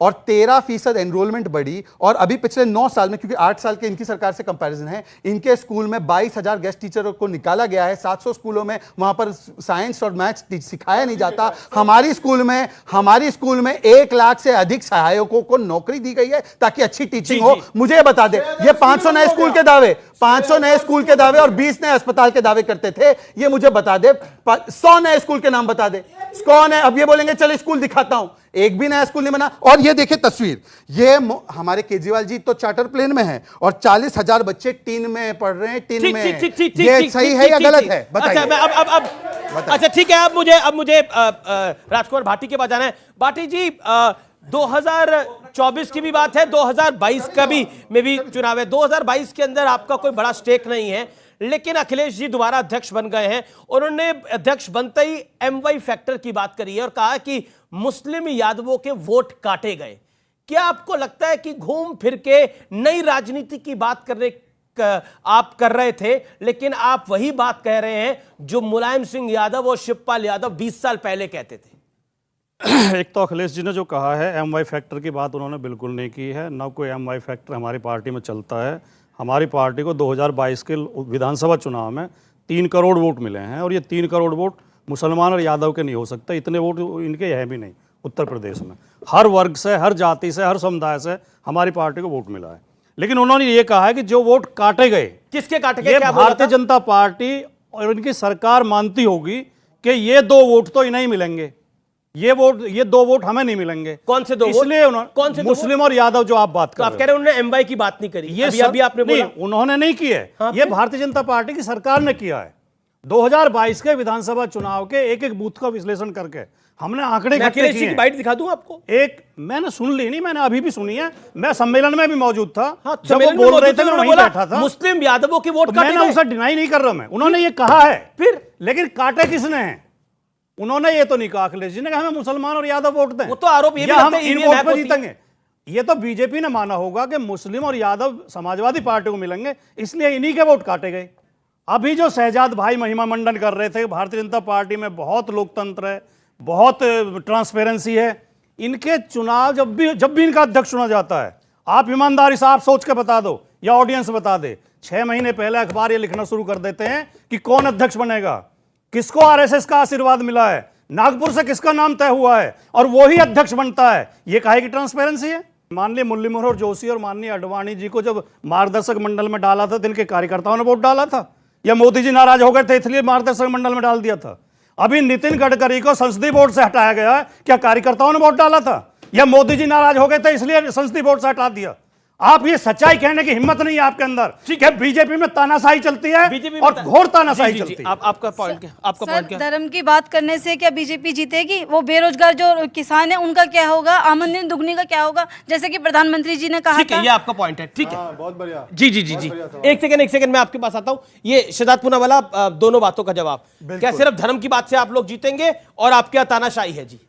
और 13% एनरोलमेंट बढ़ी। और अभी पिछले 9 साल में, क्योंकि 8 साल के इनकी सरकार से कंपैरिजन है, इनके स्कूल में 22,000 गेस्ट टीचरों को निकाला गया है। 700 स्कूलों में वहां पर साइंस और मैथ्स सिखाया नहीं जाता। हमारी स्कूल में 1 लाख से अधिक सहायकों को नौकरी दी गई है ताकि अच्छी टीचिंग हो। मुझे ये बता दे, ये 500 नए स्कूल के दावे, 500 नए स्कूल के दावे और 20 नए अस्पताल के दावे करते थे। ये मुझे बता दे, 100 नए स्कूल के नाम बता दे, कौन है? अब ये बोलेंगे चल स्कूल दिखाता हूं, एक भी नया स्कूल नहीं बना। और ये देखिए तस्वीर, ये हमारे केजरीवाल जी तो चार्टर प्लेन में है और 40,000 बच्चे टीन में पढ़ रहे हैं। टीन में ये सही है या गलत है? बताइए। अच्छा ठीक है, अब मुझे राजकुमार भाटी के पास जाना है। भाटी जी, 2024 की भी बात है, 2022 का भी में भी चुनाव है। 2022 के अंदर आपका कोई बड़ा स्टेक नहीं है, लेकिन अखिलेश जी दोबारा अध्यक्ष बन गए हैं। उन्होंने अध्यक्ष बनते ही MY फैक्टर की बात करी है और कहा कि मुस्लिम यादवों के वोट काटे गए। क्या आपको लगता है कि घूम फिर के नई राजनीति की बात करने आप कर रहे थे, लेकिन आप वही बात कह रहे हैं जो मुलायम सिंह यादव और शिवपाल यादव 20 साल पहले कहते थे? एक तो अखिलेश जी ने जो कहा है MY फैक्टर की बात उन्होंने बिल्कुल नहीं की है। न कोई MY फैक्टर हमारी पार्टी में चलता है। हमारी पार्टी को 2022 के विधानसभा चुनाव में 3 करोड़ वोट मिले हैं और ये 3 करोड़ वोट मुसलमान और यादव के नहीं हो सकते। इतने वोट इनके हैं भी नहीं उत्तर प्रदेश में। हर वर्ग से, हर जाति से, हर समुदाय से हमारी पार्टी को वोट मिला है। लेकिन उन्होंने ये कहा है कि जो वोट काटे गए, किसके काटे गए? ये भारतीय जनता पार्टी और इनकी सरकार मानती होगी कि ये 2 वोट तो इन्हें ही मिलेंगे, ये 2 वोट हमें नहीं मिलेंगे। कौन से 2 वोट? इसलिए उन्होंने मुस्लिम और यादव जो आप बात कर रहे हैं, आप कह रहे हैं उन्होंने MY की बात नहीं करी। ये अभी आपने बोला उन्होंने नहीं की है। हाँ, ये भारतीय जनता पार्टी की सरकार ने किया है। 2022 के विधानसभा चुनाव के एक बूथ का विश्लेषण करके हमने आंकड़े इकट्ठे किए हैं। बाइट दिखा दूं आपको? एक मैंने सुन ली नहीं, मैंने अभी भी सुनी है। मैं सम्मेलन में भी मौजूद था। हाँ, जब वो बोल रहे थे मैं वहीं बैठा था। मुस्लिम यादवों के वोट काटे गए। मैंने उसे डिनाई नहीं कर रहा मैं, उन्होंने ये कहा है। फिर लेकिन काटे किसने हैं? उन्होंने ये तो नहीं कहा अखिलेश जी ने कहा हमें मुसलमान और यादव वोट दें। वो तो आरोप ये भी हम इन वोट पर जीतेंगे। ये तो बीजेपी ने माना होगा कि मुस्लिम और यादव समाजवादी पार्टी को मिलेंगे, इसलिए इन्हीं के वोट काटे गए। अभी जो शहजाद भाई महिमा मंडन कर रहे थे, भारतीय जनता पार्टी में बहुत लोकतंत्र है, बहुत ट्रांसपेरेंसी है। इनके चुनाव जब भी इनका अध्यक्ष चुना जाता है, आप ईमानदारी से आप सोच के बता दो या ऑडियंस बता दे, 6 महीने पहले अखबार ये लिखना शुरू कर देते हैं कि कौन अध्यक्ष बनेगा, किसको RSS का आशीर्वाद मिला है, नागपुर से किसका नाम तय हुआ है, और वो ही अध्यक्ष बनता है। ये काहे की ट्रांसपेरेंसी है? माननीय मुरली मनोहर जोशी और माननीय अडवाणी जी को जब मार्गदर्शक मंडल में डाला था तो इनके कार्यकर्ताओं ने वोट डाला था, या मोदी जी नाराज हो गए थे इसलिए मार्गदर्शक मंडल में डाल दिया था? अभी नितिन गडकरी को संसदीय बोर्ड से हटाया गया है, क्या कार्यकर्ताओं ने वोट डाला था या मोदी जी नाराज हो गए थे इसलिए संसदीय बोर्ड से हटा दिया? आप ये सच्चाई कहने की हिम्मत नहीं है आपके अंदर कि बीजेपी में तानाशाही चलती है और घोर तानाशाही चलती है। आपका पॉइंट क्या? आपका पॉइंट क्या? धर्म की बात करने से क्या बीजेपी जीतेगी? वो बेरोजगार जो किसान है उनका क्या होगा? आमदनी दुगनी का क्या होगा? जैसे कि प्रधानमंत्री जी ने कहा ठीक है, था। ये आपका पॉइंट है, ठीक है, बहुत बढ़िया। जी जी जी जी, एक सेकंड मैं आपके पास आता हूं। ये शहजाद पूनावाला, दोनों बातों का जवाब। क्या सिर्फ धर्म की बात से आप लोग जीतेंगे और आपके यहाँ तानाशाही है? जी,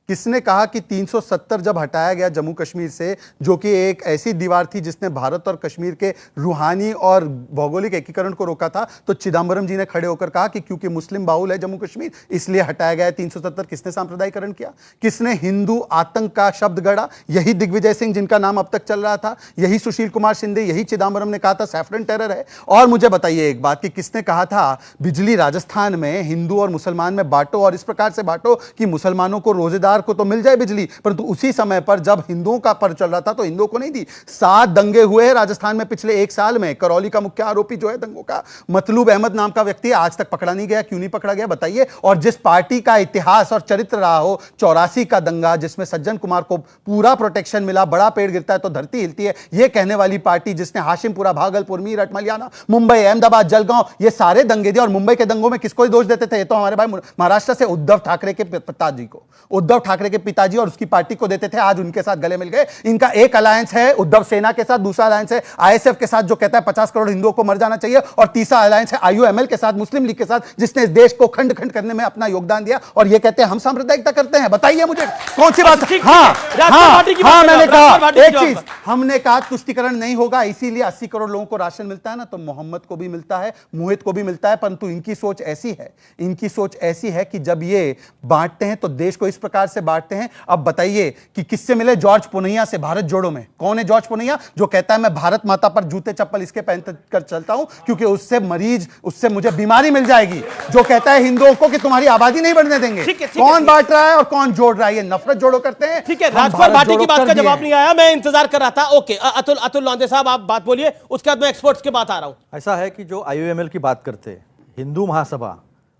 किसने कहा कि 370 जब हटाया गया जम्मू कश्मीर से, जो कि एक ऐसी दीवार थी जिसने भारत और कश्मीर के रूहानी और भौगोलिक एकीकरण को रोका था, तो चिदम्बरम जी ने खड़े होकर कहा कि क्योंकि मुस्लिम बाहुल है जम्मू कश्मीर इसलिए हटाया गया है 370। किसने सांप्रदायिकरण किया? किसने हिंदू आतंक का शब्द गढ़ा? यही दिग्विजय सिंह जिनका नाम अब तक चल रहा था, यही सुशील कुमार शिंदे, यही चिदम्बरम ने कहा था सैफरन टेरर है। और मुझे बताइए एक बात कि किसने कहा था बिजली राजस्थान में हिंदू और मुसलमान में बांटो और इस प्रकार से बांटो कि मुसलमानों को रोजेदार को तो मिल जाए बिजली, परंतु उसी समय पर जब हिंदुओं का पर चल रहा था तो हिंदुओं को नहीं दी। 7 दंगे हुए हैं राजस्थान में पिछले 1 साल में। करौली का मुख्य आरोपी जो है दंगों का, मतलूब अहमद नाम का व्यक्ति, आज तक पकड़ा नहीं गया। क्यों नहीं पकड़ा गया बताइए? और जिस पार्टी का इतिहास और चरित्र रहा हो, 84 का दंगा जिसमें सज्जन कुमार को पूरा प्रोटेक्शन मिला, बड़ा पेड़ गिरता है तो धरती हिलती है, यह कहने वाली पार्टी जिसने हाशिमपुरा, भागलपुर, मीरठ, मलियाना, मुंबई, अहमदाबाद, जलगांव ये सारे दंगे दिए। और मुंबई के दंगों में किसको दोष देते थे? ये तो हमारे भाई महाराष्ट्र से उद्धव ठाकरे के पिताजी को, उद्धव ठाकरे के पिताजी और उसकी पार्टी को देते थे। आज उनके साथ गले मिल गए। इनका एक अलायंस है उद्धव सेना के साथ, दूसरा अलायंस है आईएसएफ के साथ जो कहता है 50 करोड़ हिंदुओं को मर जाना चाहिए, और तीसरा अलायंस है आईयूएमएल के साथ, मुस्लिम लीग के साथ, जिसने इस देश को खंड खंड करने में अपना योगदान दिया। और ये कहते हैं हम सांप्रदायिकता करते हैं। बताइए मुझे कौन सी बात? हाँ, मैंने कहा एक चीज, हमने कहा तुष्टिकरण नहीं होगा, इसीलिए 80 करोड़ लोगों को राशन मिलता है ना, तो मोहम्मद को भी मिलता है, मोहित को भी मिलता है। परंतु इनकी सोच ऐसी है, इनकी सोच ऐसी है कि जब ये बांटते हैं तो देश को इस प्रकार से बांटते हैं। अब बताइए कि किससे मिले? जॉर्ज पुनैया से, भारत जोड़ो में। कौन है जॉर्ज पुनैया? जो कहता है मैं भारत माता पर जूते चप्पल इसके पहन कर चलता हूं क्योंकि उससे मुझे बीमारी मिल जाएगी। जो कहता है हिंदुओं को कि तुम्हारी आबादी नहीं बढ़ने देंगे। कौन बांट रहा है और कौन जोड़ रहा है? ये नफरत जोड़ो करते हैं। ठीक है, राजपाल भाटी की बात का जवाब नहीं आया, मैं इंतजार कर रहा था। ओके, अतुल लौंडे साहब आप बात बोलिए, उसके बाद मैं एक्सपर्ट्स के बात आ रहा हूं। ऐसा है कि जो आईयूएमएल की बात करते हैं, हिंदू महासभा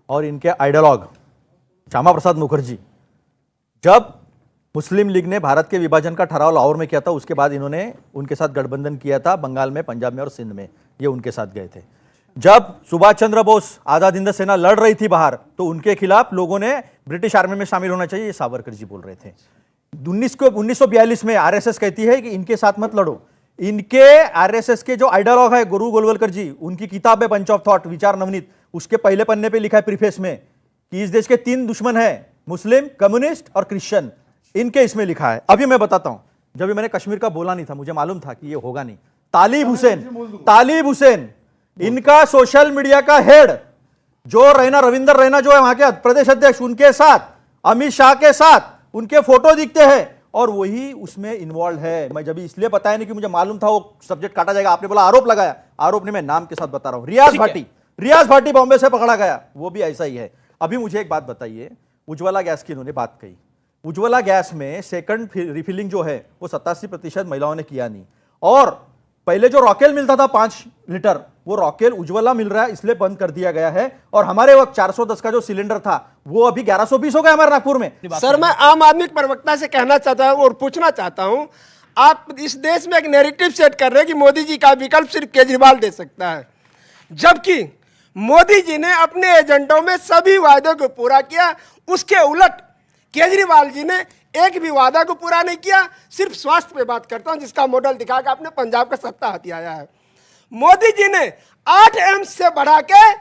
और इनके आइडियोलॉग श्यामा प्रसाद मुखर्जी, जब मुस्लिम लीग ने भारत के विभाजन का ठहराव लाहौर में किया था, उसके बाद इन्होंने उनके साथ गठबंधन किया था बंगाल में, पंजाब में और सिंध में, ये उनके साथ गए थे। जब सुभाष चंद्र बोस आजाद हिंद सेना लड़ रही थी बाहर, तो उनके खिलाफ लोगों ने ब्रिटिश आर्मी में शामिल होना चाहिए, ये सावरकर जी बोल रहे थे। 1942 में आरएसएस कहती है कि इनके साथ मत लड़ो। इनके आरएसएस के जो आइडियोलॉग है गुरु गोलवलकर जी, उनकी किताब है बंच ऑफ थॉट, विचार नवनीत, उसके पहले पन्ने पे लिखा है प्रीफेस में कि इस देश के 3 दुश्मन हैं, मुस्लिम, कम्युनिस्ट और क्रिश्चियन। इनके इसमें लिखा है। अभी मैं बताता हूं, जब भी मैंने कश्मीर का बोला नहीं था, मुझे मालूम था कि ये होगा नहीं। तालिब हुसैन इनका सोशल मीडिया का हेड, जो रविंदर रैना जो है वहां के प्रदेश अध्यक्ष, उनके साथ, अमित शाह के साथ उनके फोटो दिखते हैं और वही उसमें इन्वॉल्व है। मैं जब इसलिए बताया नहीं कि मुझे मालूम था वो सब्जेक्ट काटा जाएगा, आपने बोला आरोप लगाया, आरोप नहीं, मैं नाम के साथ बता रहा हूं। रियाज भाटी बॉम्बे से पकड़ा गया, वो भी ऐसा ही है। अभी मुझे एक बात बताइए, उज्ज्वला गैस की इन्होंने बात कही। उज्ज्वला गैस में सेकंड रिफिलिंग जो है वो 87% महिलाओं ने किया नहीं, और पहले जो रॉकेल मिलता था 5 लीटर, वो रॉकेल उज्ज्वला मिल रहा है इसलिए बंद कर दिया गया है। और हमारे वक्त 410 का जो सिलेंडर था वो अभी 1120 हो गया हमारे नागपुर में। सर, मैं आम आदमी के प्रवक्ता से कहना चाहता हूं और पूछना चाहता हूं, आप इस देश में एक नैरेटिव सेट कर रहे हैं कि मोदी जी का विकल्प सिर्फ केजरीवाल दे सकता है, जबकि मोदी जी ने अपने एजेंडों में सभी वायदों को पूरा किया। उसके उलट केजरीवाल जी ने एक भी वादा को पूरा नहीं किया। सिर्फ स्वास्थ्य पे बात करता हूं, जिसका मॉडल दिखाकर आपने पंजाब का सत्ता हथियाया है। मोदी जी ने 8 एम्स से बढ़ा के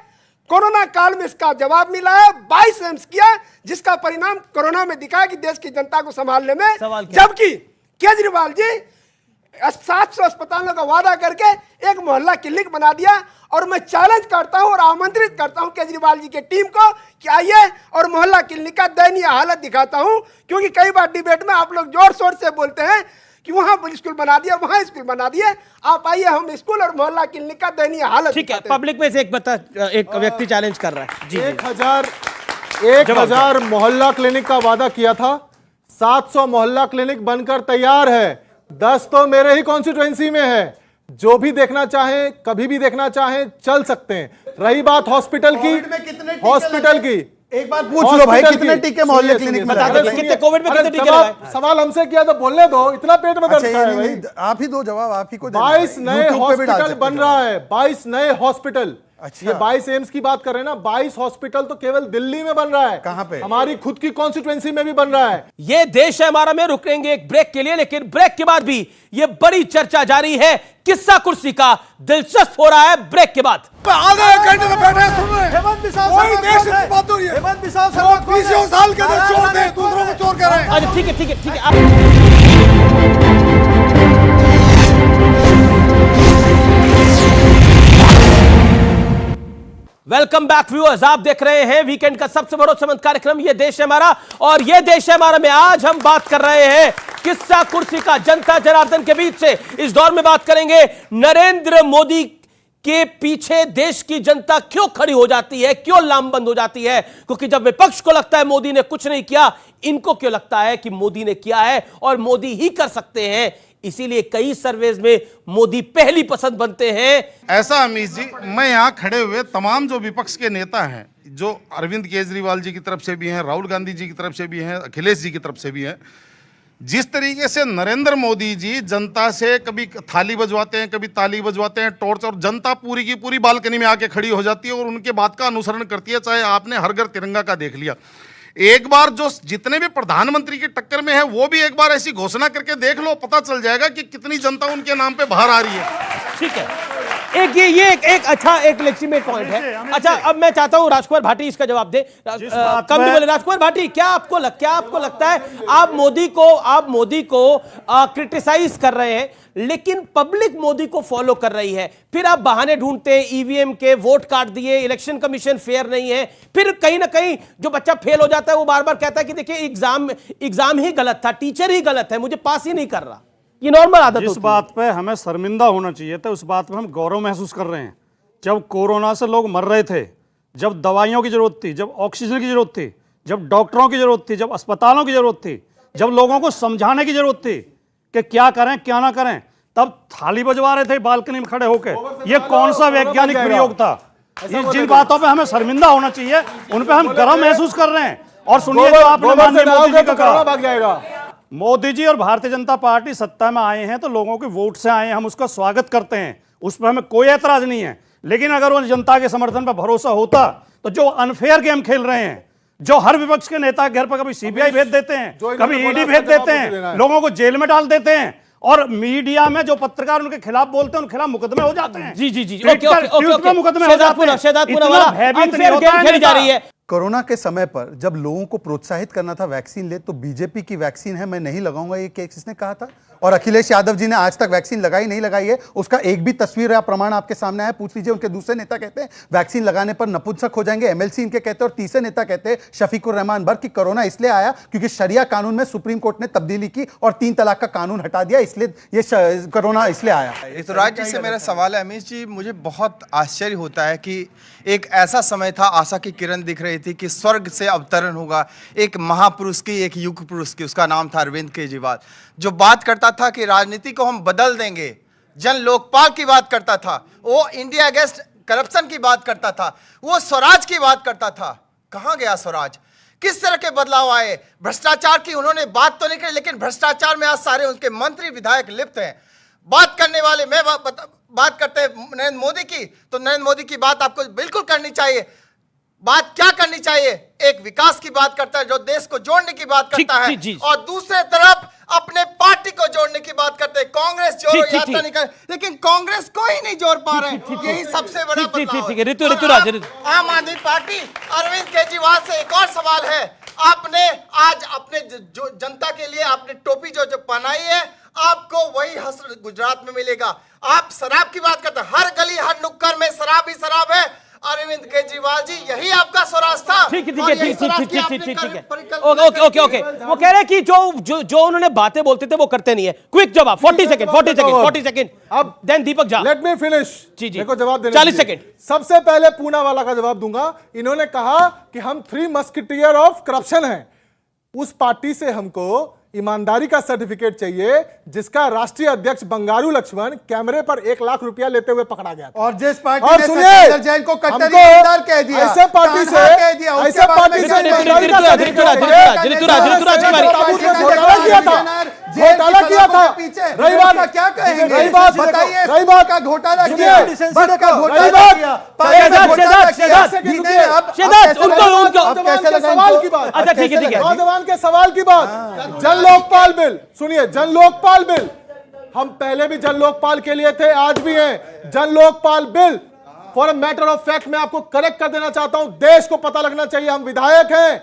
कोरोना काल में इसका जवाब मिला है, 22 एम्स किया, जिसका परिणाम कोरोना में दिखा कि देश की जनता को संभालने में, जबकि केजरीवाल जी 700 अस्पतालों का वादा करके एक मोहल्ला क्लिनिक बना दिया। और मैं चैलेंज करता हूं और आमंत्रित करता हूं केजरीवाल जी की टीम को कि आइए और मोहल्ला क्लिनिक का दयनीय हालत दिखाता हूं, क्योंकि कई बार डिबेट में आप लोग जोर शोर से बोलते हैं कि वहां स्कूल बना दिया, वहां स्कूल बना दिए। आप आइए, हम स्कूल और मोहल्ला क्लिनिक का दयनीय हालत। ठीक है, पब्लिक में से एक व्यक्ति चैलेंज कर रहा है। जी, 1000 मोहल्ला क्लिनिक का वादा किया था, 700 मोहल्ला क्लिनिक बनकर तैयार है, 10 तो मेरे ही कॉन्स्टिट्यूएंसी में है। जो भी देखना चाहें, कभी भी देखना चाहें, चल सकते हैं। रही बात हॉस्पिटल की, एक बार पूछ लो भाई, कितने टीके मोहल्ले क्लिनिक में बता दो कितने कोविड में कितने टीके लगाए। सवाल हमसे किया तो बोलने दो, इतना पेट में दर्द है भाई। आप ही दो जवाब, आप ही को 22 नए हॉस्पिटल बन रहा है, 22 नए हॉस्पिटल। अच्छा। ये 22 एम्स की बात कर रहे हैं ना, 22 हॉस्पिटल तो केवल दिल्ली में बन रहा है। कहां पे? हमारी खुद की कॉन्स्टिट्यूएंसी में भी बन रहा है। ये देश है हमारा में रुकेंगे एक ब्रेक के लिए, लेकिन ब्रेक के बाद भी ये बड़ी चर्चा जारी है। किस्सा कुर्सी का दिलचस्प हो रहा है ब्रेक के बाद। आधे घंटे से बैठे सुन रहे हैं। हेमंत बिसाल बात हो रही है। हेमंत बिसाल साल के अंदर चोर थे, दूसरों को चोर कर रहे हैं। अच्छा ठीक है ठीक है ठीक है। वेलकम बैक व्यूअर्स, आप देख रहे हैं वीकेंड का सबसे भरोसेमंद कार्यक्रम ये देश है हमारा। और ये देश है हमारा में आज हम बात कर रहे हैं किस्सा कुर्सी का, जनता जनार्दन के बीच से। इस दौर में बात करेंगे नरेंद्र मोदी के पीछे देश की जनता क्यों खड़ी हो जाती है, क्यों लामबंद हो जाती है। क्योंकि जब विपक्ष को लगता है मोदी ने कुछ नहीं किया, इनको क्यों लगता है कि मोदी ने किया है और मोदी ही कर सकते हैं। इसीलिए कई सर्वेज में मोदी पहली पसंद बनते हैं। ऐसा अमीश जी, मैं यहाँ खड़े हुए तमाम जो विपक्ष के नेता हैं, जो अरविंद केजरीवाल जी की तरफ से भी हैं, राहुल गांधी जी की तरफ से भी हैं, अखिलेश जी की तरफ से भी हैं, जिस तरीके से नरेंद्र मोदी जी जनता से कभी थाली बजवाते हैं, कभी ताली बजवाते हैं, टॉर्च, और जनता पूरी की पूरी बालकनी में आके खड़ी हो जाती है और उनके बात का अनुसरण करती है। चाहे आपने हर घर तिरंगा का देख लिया, एक बार जो जितने भी प्रधानमंत्री की टक्कर में है वो भी एक बार ऐसी घोषणा करके देख लो, पता चल जाएगा कि कितनी जनता उनके नाम पे बाहर आ रही है। ठीक है, एक अच्छा एक लेजिटिमेट पॉइंट है। अच्छा, अब मैं चाहता हूं राजकुमार भाटी इसका जवाब दे। कम भी बोले राजकुमार भाटी, क्या आपको लगता है आप मोदी को क्रिटिसाइज कर रहे हैं, लेकिन पब्लिक मोदी को फॉलो कर रही है, फिर आप बहाने ढूंढते हैं ईवीएम के, वोट काट दिए, इलेक्शन कमीशन फेयर नहीं है, फिर कहीं ना कहीं जो बच्चा फेल हो जाता है वो बार बार कहता है कि देखिए एग्जाम ही गलत था, टीचर ही गलत है, मुझे पास ही नहीं कर रहा। ये नॉर्मल आदत होती है। जिस बात पे हमें शर्मिंदा होना चाहिए था, उस बात पे हम गौरव महसूस कर रहे हैं। जब कोरोना से लोग मर रहे थे, जब दवाइयों की जरूरत थी, जब ऑक्सीजन की जरूरत थी, जब डॉक्टरों की जरूरत थी, जब अस्पतालों की जरूरत थी, जब लोगों को समझाने की जरूरत थी कि क्या करें क्या ना करें, तब थाली बजवा रहे थे बालकनी में खड़े होकर। ये कौन सा वैज्ञानिक प्रयोग था? जिन बातों पे हमें शर्मिंदा होना चाहिए उन पे हम गर्व महसूस कर रहे हैं। और सुनिए, जो आपने माननीय मोदी जी का कहा, मोदी जी और भारतीय जनता पार्टी सत्ता में आए हैं तो लोगों के वोट से आए हैं, हम उसका स्वागत करते हैं, उस पर हमें कोई ऐतराज नहीं है। लेकिन अगर वो जनता के समर्थन पर भरोसा होता तो जो अनफेयर गेम खेल रहे हैं, जो हर विपक्ष के नेता के घर पर कभी सीबीआई भेज देते हैं, कभी ईडी भेज देते हैं, लोगों को जेल में डाल देते हैं, और मीडिया में जो पत्रकार उनके खिलाफ बोलते हैं उनके खिलाफ मुकदमे हो जाते हैं। जी ओके, मुकदमे हो जाते हैं। कोरोना के समय पर जब लोगों को प्रोत्साहित करना था वैक्सीन ले, तो बीजेपी की वैक्सीन है मैं नहीं लगाऊंगा, ये किसने कहा था? और अखिलेश यादव जी ने आज तक वैक्सीन लगाई नहीं लगाई है, उसका एक भी तस्वीर या प्रमाण आपके सामने आया? पूछ लीजिए। उनके दूसरे नेता कहते हैं वैक्सीन लगाने पर नपुंसक हो जाएंगे, एमएलसी इनके कहते हैं, और तीसरे नेता कहते हैं शफीकुर रहमान बर्क कि कोरोना इसलिए आया क्योंकि शरिया कानून में सुप्रीम कोर्ट ने तब्दीली की और 3 तलाक का कानून हटा दिया, इसलिए ये कोरोना इसलिए आया। तो राज जी से मेरा सवाल है, अमीश जी, मुझे बहुत आश्चर्य होता है कि एक ऐसा समय था, आशा की किरण दिख रही थी कि स्वर्ग से अवतरण होगा एक महापुरुष की, एक युग पुरुष की, उसका नाम था अरविंद केजरीवाल, जो बात करता था कि राजनीति को हम बदल देंगे, जन लोकपाल की बात करता था, वो इंडिया अगेंस्ट करप्शन की बात करता था, वो स्वराज की बात करता था। कहां गया स्वराज? किस तरह के बदलाव आए? भ्रष्टाचार की उन्होंने बात तो नहीं की, लेकिन भ्रष्टाचार में आज सारे उनके मंत्री विधायक लिप्त हैं। बात करने वाले मैं बात करते हैं नरेंद्र मोदी की, तो नरेंद्र मोदी की बात आपको बिल्कुल करनी चाहिए। बात क्या करनी चाहिए? एक विकास की बात करता है, जो देश को जोड़ने की बात करता है, और दूसरे तरफ अपने पार्टी को जोड़ने की बात करते हैं। कांग्रेस जोड़ो यात्रा नहीं कर, लेकिन कांग्रेस को ही नहीं जोड़ पा रहे, यही सबसे बड़ा बदलाव है। आम आदमी पार्टी, अरविंद केजरीवाल से एक और सवाल है, आपने आज अपने जो जनता के लिए आपने टोपी जो पहनाई है, आपको वही हस्र गुजरात में मिलेगा। आप शराब की बात करते हैं, हर गली हर नुक्कड़ में शराब ही शराब है। अरविंद केजरीवाल जी, यही आपका स्वराज था। ठीक है। ओके। वो कह रहे हैं कि जो उन्होंने बातें बोलते थे वो करते नहीं है। क्विक जवाब, 40 सेकंड। अब then Deepak Jha, let me finish. जी को जवाब देने 40 सेकंड। सबसे पहले पूना वाला का जवाब दूंगा। इन्होंने कहा कि हम 3 मस्किटियर ऑफ करप्शन हैं। उस पार्टी से हमको ईमानदारी का सर्टिफिकेट चाहिए, जिसका राष्ट्रीय अध्यक्ष बंगारू लक्ष्मण कैमरे पर 1 लाख रुपया लेते हुए पकड़ा गया था। और जिस पार्टी और ने सुनिए, सत्येंद्र जैन को कट्टर ईमानदार कह दिया, ऐसे पार्टी से कह दिया, ऐसे पार्टी से ईमानदारी का सर्टिफिकेट घोटाला किया था। रही बात क्या कहेंगे, रही बात बताइए, रही बात का घोटाला सुनिए, किया, बस का घोटाला किया, सवाल की बात, अच्छा ठीक है नौजवान के सवाल की बात, जन लोकपाल बिल सुनिए, जन लोकपाल बिल, हम पहले भी जन लोकपाल के लिए थे, आज भी हैं। जन Lokpal bill for a matter of fact मैं आपको करेक्ट कर देना चाहता हूं, देश को पता लगना चाहिए हम विधायक हैं।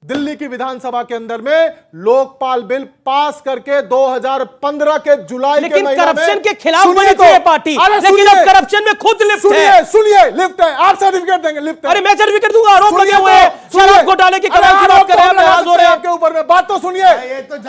दिल्ली की विधानसभा के अंदर में लोकपाल बिल पास करके 2015 के जुलाई के महीने में, करप्शन के खिलाफ बनी थी ये पार्टी, लेकिन अब करप्शन में खुद लिप्त है। सुनिए लिफ्ट है, आप सर्टिफिकेट देंगे, लिफ्ट है। अरे मैं सर्टिफिकेट दूंगा, आरोप लगे हुए हैं, शराब घोटाले की खिलाफ की बात कर रहे हैं, बहस हो रहे हैं आपके ऊपर में। बात तो सुनिए,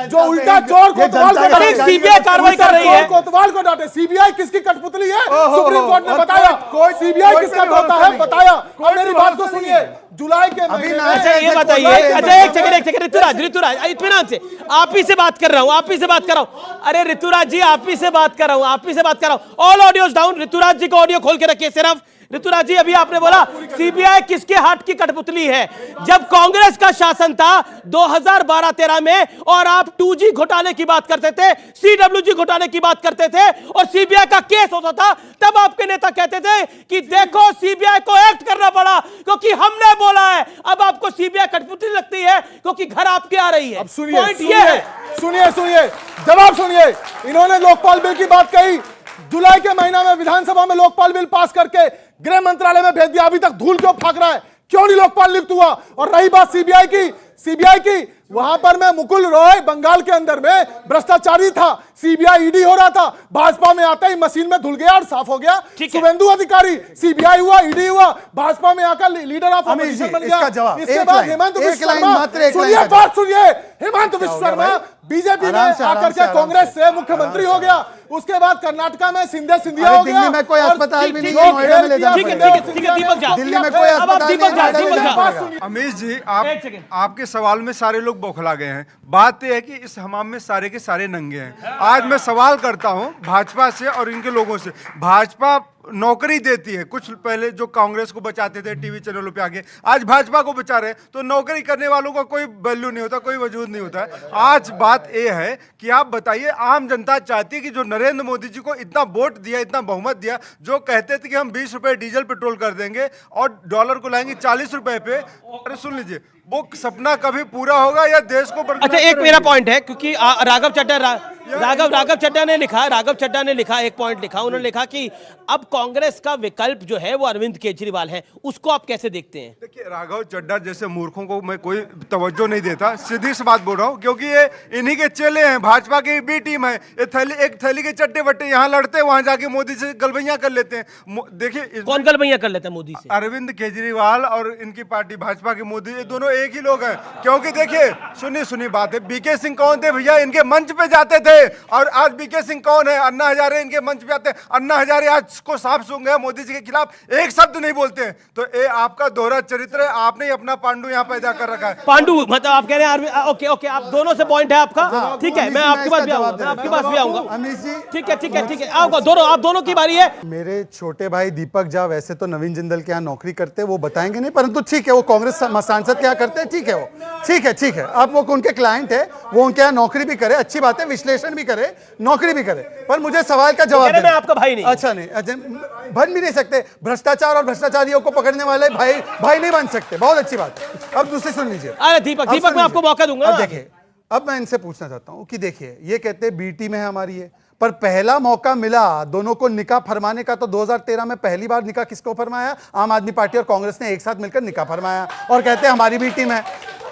जो उल्टा चोर कोतवाल को डांटे, सीबीआई कार्रवाई कर रही है, कोतवाल को डांटे। सीबीआई किसकी कठपुतली है? सुप्रीम कोर्ट ने बताया। सीबीआई किसका होता है बताया। अब मेरी बात को सुनिए, जुलाई के महीने में, अच्छा ये बताइए, अच्छा एक सेकंड ऋतुराज इत्मीनान से आप ही से बात कर रहा हूं, आप ही से बात कर रहा हूं। अरे ऋतुराज जी आप ही से बात कर रहा हूं, आप ही से बात कर रहा हूं। ऑल ऑडियोज डाउन, ऋतुराज जी को ऑडियो खोल के रखिए सिर्फ। ऋतुराज जी अभी आपने बोला सीबीआई किसके हाथ की कठपुतली है? जब कांग्रेस का शासन था 2012-13 में और आप 2G घोटाले की बात करते थे, CWG घोटाले की बात करते थे और सीबीआई का केस होता था, तब आपके नेता कहते थे कि देखो सीबीआई को एक्ट करना पड़ा क्योंकि हमने बोला है। अब आपको सीबीआई कठपुतली लगती है क्योंकि घर आपके आ रही है। अब सुनिए, पॉइंट ये है, सुनिए जवाब सुनिए। इन्होंने लोकपाल बिल की बात कही, जुलाई के महीना में विधानसभा में लोकपाल बिल पास करके गृह मंत्रालय में भेज दिया, अभी तक धूल क्यों फाक रहा है? क्यों नहीं लोकपाल लिप्त हुआ? और रही बात सीबीआई की, वहां पर मैं मुकुल रॉय बंगाल के अंदर में भ्रष्टाचारी था, सीबीआई ईडी हो रहा था, भाजपा में आते ही मशीन में धुल गया और साफ हो गया। शुभेंदु अधिकारी सीबीआई हुआ, ईडी हुआ, भाजपा में आकर लीडर ऑफ अपोजिशन बन गया। इसके बाद हेमंत विश्व शर्मा, सुनिए बात सुनिए, हेमंत विश्व शर्मा बीजेपी में आकर के कांग्रेस से मुख्यमंत्री हो गया। उसके बाद कर्नाटका में सिंधिया हो गया। दिल्ली में कोई अस्पताल भी नहीं है, नोएडा में ले जाना पड़ेगा। दिल्ली में कोई अस्पताल नहीं है। अमीश जी, आपके सवाल में सारे लोग बौखला गए हैं। बात यह है कि इस हमाम में सारे के सारे नंगे हैं। आज मैं सवाल करता हूं भाजपा से और इनके लोगों से। भाजपा नौकरी देती है, कुछ पहले जो कांग्रेस को बचाते थे टीवी चैनलों पे आके, आज भाजपा को बचा रहे हैं, तो नौकरी करने वालों का कोई वैल्यू नहीं होता, कोई वजूद नहीं होता है। आज बात यह है कि आप बताइए, आम जनता चाहती है कि जो नरेंद्र मोदी जी को इतना वोट दिया, इतना बहुमत दिया, जो कहते थे कि हम 20 रुपए डीजल पेट्रोल कर देंगे और डॉलर को लाएंगे 40 रुपए पे, अरे सुन लीजिए, वो सपना कभी पूरा होगा या देश को? अच्छा एक मेरा पॉइंट है, क्योंकि राघव चड्डा ने लिखा एक पॉइंट लिखा, उन्होंने लिखा कि अब कांग्रेस का विकल्प जो है वो अरविंद केजरीवाल है, उसको आप कैसे देखते हैं? देखिए, राघव चड्डा जैसे मूर्खों को मैं कोई तवज्जो नहीं देता, सीधी सी बात बोल रहा हूँ, क्योंकि ये इन्हीं के चेले हैं, भाजपा की बी टीम है। ये एक थैली के चट्टे बट्टे यहाँ लड़ते हैं, वहां जाके मोदी से गलबैया कर लेते हैं। देखिए कौन गलबैया कर लेता है मोदी से? अरविंद केजरीवाल और इनकी पार्टी भाजपा के मोदी, ये दोनों एक ही लोग हैं। क्योंकि देखिए, सुनिए बात है, बीके सिंह कौन थे भैया? इनके मंच पे जाते थे, और आज बीके सिंह कौन है? अन्ना हजारे इनके मंच पे आते हैं। अन्ना हजारे आज को साफ सूंघ गया, मोदी जी के खिलाफ एक शब्द नहीं बोलते हैं। तो ये आपका दोहरा चरित्र है, आपने ही अपना पांडु यहाँ पैदा कर रखा है। पांडु मतलब आप कह रहे हैं? ओके, आप दोनों से पॉइंट है आपका, ठीक है, मैं आपके पास भी आऊंगा, ठीक है, आप दोनों की बारी है। मेरे छोटे भाई दीपक झा वैसे तो नवीन जिंदल के यहाँ नौकरी करते हैं, वो बताएंगे नहीं, परंतु ठीक है, वो कांग्रेस सांसद क्या करते हैं, ठीक है, वो ठीक है, अब वो उनके क्लाइंट है, वो उनके यहाँ नौकरी भी करे, अच्छी बात है, विश्लेषण भी करे, नौकरी भी करे, पर मुझे सवाल का जवाब मैं आपका भाई नहीं। अच्छा नहीं, बन भी नहीं सकते, भ्रष्टाचार और भ्रष्टाचारियों को पकड़ने वाले भाई नहीं बन सकते, बहुत अच्छी बात है। अब दूसरी सुन लीजिए। अरे दीपक मैं आपको मौका दूंगा। देखिए, अब मैं इनसे पूछना चाहता हूं कि देखिए, ये कहते हैं बी टीम है हमारी है, पर पहला मौका मिला दोनों को निकाह फरमाने का तो 2013 में पहली बार निकाह किसको फरमाया? आम आदमी पार्टी और कांग्रेस ने एक साथ मिलकर निकाह फरमाया, और कहते हैं हमारी भी टीम है।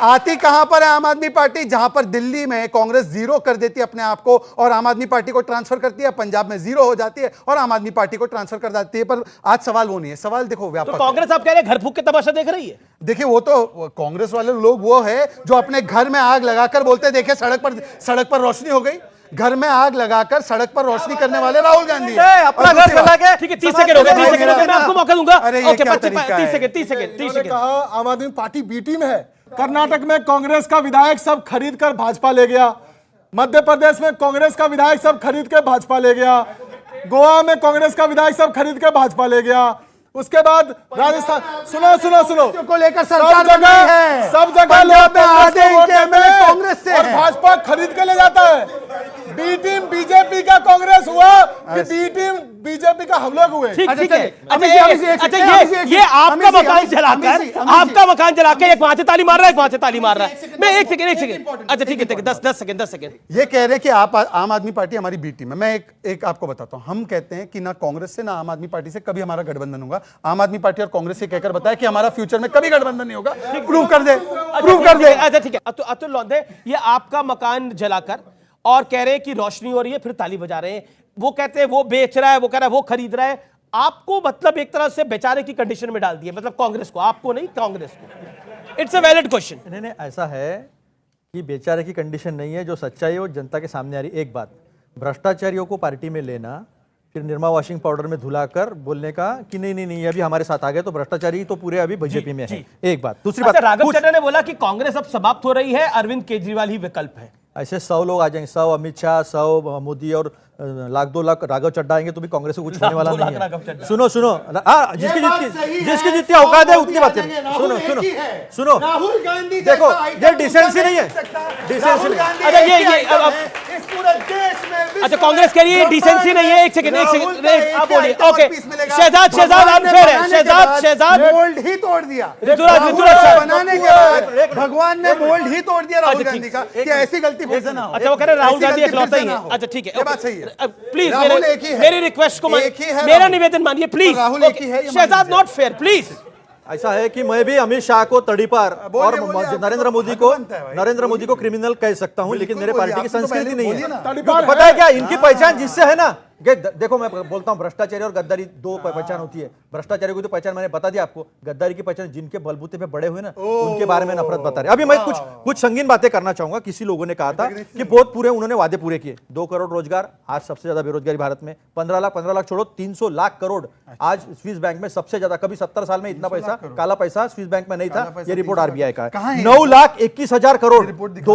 आती कहां पर है आम आदमी पार्टी? जहां पर दिल्ली में कांग्रेस जीरो कर देती है अपने आप को और आम आदमी पार्टी को ट्रांसफर करती है, पंजाब में जीरो हो जाती है और आम आदमी पार्टी को ट्रांसफर कर देती है। पर आज सवाल वो नहीं है, सवाल देखो व्यापक। तो कांग्रेस आप कह रहे हैं घर फूंक के तमाशा देख रही है? देखिए, वो तो कांग्रेस वाले लोग वो है जो अपने घर में आग लगाकर बोलते हैं देखिए सड़क पर रोशनी हो गई। घर में आग लगाकर सड़क पर रोशनी करने वाले राहुल गांधी है। अपना घर जला के, ठीक है, 30 सेकंड हो गए, 30 सेकंड मैं आपको मौका दूंगा। Okay, 30 second. कहा आम आदमी पार्टी बी टीम है। कर्नाटक में कांग्रेस का विधायक सब खरीद कर भाजपा ले गया, मध्य प्रदेश में कांग्रेस का विधायक सब खरीद के भाजपा ले गया, गोवा में कांग्रेस का विधायक सब खरीद के भाजपा ले गया, उसके बाद राजस्थान, सुनो को लेकर सरकार सब जगह लोग कांग्रेस से और भाजपा खरीद के ले जाता है। बी टीम बीजेपी का कांग्रेस हुआ कि बी टीम बीजेपी का हम लोग हुए। ठीक है। अच्छा ये आपका मकान जलाकर एक वहां से ताली मार रहा है, एक वहां से ताली मार रहा है। मैं एक सेकंड अच्छा ठीक है 10 सेकंड। ये कह रहे हैं कि आप आम आदमी पार्टी हमारी बी टीम है। मैं एक आपको बताता हूं, हम कहते हैं कि ना कांग्रेस से ना आम आदमी पार्टी से कभी हमारा गठबंधन होगा। आम आदमी पार्टी और कांग्रेस से कहकर बताया कि हमारा फ्यूचर में कभी गठबंधन नहीं होगा। प्रूव कर दे। अच्छा ठीक है। अतुल लोंढे, ये आपका मकान जलाकर और कह रहे हैं कि रोशनी हो रही है, फिर ताली बजा रहे हैं। वो कहते हैं वो बेच रहा है, वो कह रहा है वो खरीद रहा है। आपको मतलब एक तरह से बेचारे की कंडीशन में डाल दिया, मतलब कांग्रेस को, आपको नहीं कांग्रेस को। It's a valid question. नहीं, ऐसा है कि बेचारे की कंडीशन नहीं है, जो सच्चाई है वो जनता के सामने आ रही। एक बात, भ्रष्टाचारियों को पार्टी में लेना, फिर निर्मा वॉशिंग पाउडर में धुलाकर बोलने का कि नहीं अभी हमारे साथ आ गए तो भ्रष्टाचारी तो पूरे अभी बीजेपी में है। एक बात। दूसरी बात, राघव चड्ढा ने बोला कि कांग्रेस अब समाप्त हो रही है, अरविंद केजरीवाल ही विकल्प है। ऐसे 100 लोग आ जाएंगे, 100 अमित शाह, 100 मोदी और लाख 2 लाख राघव चड्ढा आएंगे तो भी कांग्रेस को कुछ होने वाला नहीं है। सुनो जिसकी जितनी औकात है उतनी बात करें। सुनो राहुल गांधी देखो, ये डिसेंसी नहीं है, डिसेंसी नहीं। अच्छा ये इस पूरे देश में अच्छा कांग्रेस कह रही है डिसेंसी नहीं है। एक सेकंड आप बोलिए। ओके, शहजाद अनफेयर है। शहजाद मोल्ड ही तोड़ दिया बनाने के बाद। भगवान ने मोल्ड ही तोड़ दिया राहुल गांधी का कि ऐसी गलती फिर से ना हो। अच्छा वो कह रहे राहुल गांधी इकलौता ही है। अच्छा ठीक है, ये बात सही है। प्लीज राहुल एक ही है। मेरी रिक्वेस्ट को मेरा निवेदन मानिए प्लीज। राहुल एक ही है। Shahzad not fair please. ऐसा है कि मैं भी अमित शाह को तड़ीपार और नरेंद्र मोदी को क्रिमिनल कह सकता हूं, लेकिन मेरे पार्टी की संस्कृति नहीं है। पता है क्या इनकी पहचान जिससे है ना, देखो मैं बोलता हूं भ्रष्टाचारी और गद्दारी दो पहचान होती है। भ्रष्टाचारी की तो पहचान मैंने बता दिया आपको, गद्दारी की पहचान जिनके बलबूते पे बड़े हुए ना उनके बारे में नफरत बता रहे। अभी मैं कुछ संगीन बातें करना चाहूंगा। किसी लोगों ने कहा था कि बहुत पूरे उन्होंने वादे पूरे किए। 2 करोड़ रोजगार, आज सबसे ज्यादा बेरोजगारी भारत में। 15 लाख छोड़ो, 300 लाख करोड़ आज स्विस बैंक में सबसे ज्यादा। कभी 70 साल में इतना पैसा काला पैसा स्विस बैंक में नहीं था, ये रिपोर्ट आरबीआई का है। 9,21,000 करोड़,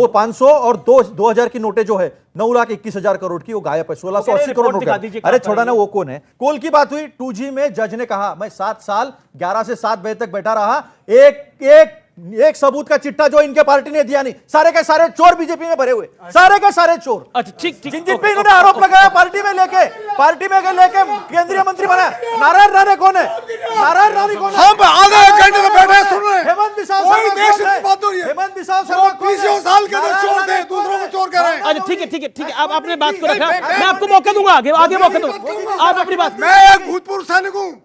500 और 2000 की नोटें जो है 9,21,000 करोड़ की वो गायब है। 1680 करोड़ नोट। अरे छोड़ा ना, वो कौन है? कोल की बात हुई 2G में जज ने कहा मैं 7 साल 11 से 7 बजे तक बैठा रहा, एक सबूत का चिट्ठा जो इनके पार्टी ने दिया नहीं। सारे के सारे चोर बीजेपी में भरे हुए, सारे के सारे चोर। अच्छा ठीक जिन पे इन्होंने आरोप लगाया पार्टी में लेके केंद्रीय मंत्री बनाया। नारायण राणे कौन है? नारायण राणे कौन है? हम आधे एक घंटे से बैठे सुन रहे हैं। हेमंत बिसाल साल के अंदर चोर थे, दूसरों को चोर कह रहे हैं। अच्छा ठीक है आप अपने बात को रखा, मैं आपको मौका दूंगा, आगे मौका दूंगा। आप अपनी बात। मैं एक भूतपूर्व सैनिक हूँ,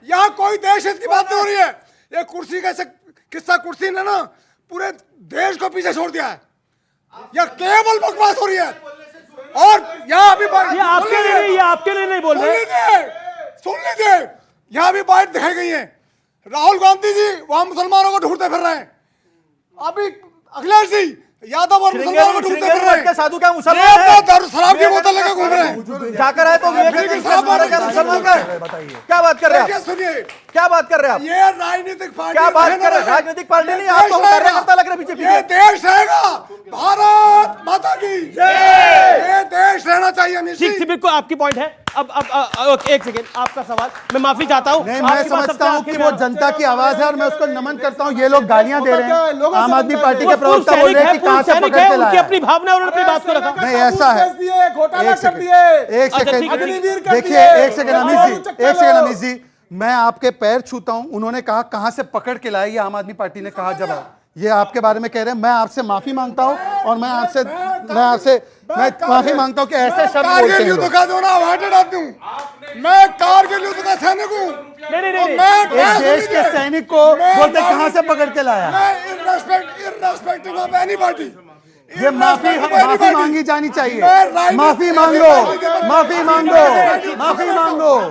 यहाँ कोई देश हित की बात नहीं हो रही है। ये कुर्सी का किस्सा, कुर्सी ने ना पूरे देश को पीछे छोड़ दिया है। यह केवल बकवास हो रही है। और यहाँ अभी ये आपके लिए नहीं बोल रहे। सुन लीजिए, यहाँ भी बाइट दिखाई गई है। राहुल गांधी जी वहां मुसलमानों को ढूंढते फिर रहे हैं। अभी अखिलेश जी यादव और मुसलमानों को ढूंढते फिर रहे हैं। साधु क्या मुसलमान है? शराब की बोतल लेकर घूम रहे हैं। जाकर आए तो मुसलमान का क्या बात कर रहे हैं? सुनिए, क्या बात कर रहे हैं आप? ये राजनीतिक पार्टी, क्या बात कर रहे हैं? राजनीतिक पार्टी नहीं, आप तो कार्यकर्ता लग रहे बीजेपी। ये देश रहेगा, भारत माता की जय। ये देश रहना चाहिए अमित जी। ठीक बिल्कुल आपकी पॉइंट है। अब एक सेकेंड, आपका सवाल मैं माफी चाहता हूँ। नहीं, मैं समझता हूँ कि वो जनता की आवाज है और मैं उसको नमन करता हूँ। ये लोग गालियां दे रहे हैं, आम आदमी पार्टी के प्रवक्ता बोल रहे हैं कि कहां से पकड़ के लाया। उनकी अपनी भावना, उन्होंने अपनी बात को रखा। नहीं ऐसा है, घोटाला कर दिए। एक सेकंड देखिए, एक सेकंड अमित जी, मैं आपके पैर छूता हूं। उन्होंने कहा कहां से पकड़ के लाया, ये आम आदमी पार्टी ने कहा। जब ये आपके बारे में कह रहे हैं, मैं आपसे माफी मांगता हूं और मैं माफी मांगता हूं कि ऐसे शब्द बोलते हैं लोग। मैं कारगिल युद्ध का सैनिक हूँ। एक देश के सैनिक को बोलते कहां से पकड़ के लाया। irrespective of any party, ये माफी मांगी जानी चाहिए। माफी मांगो।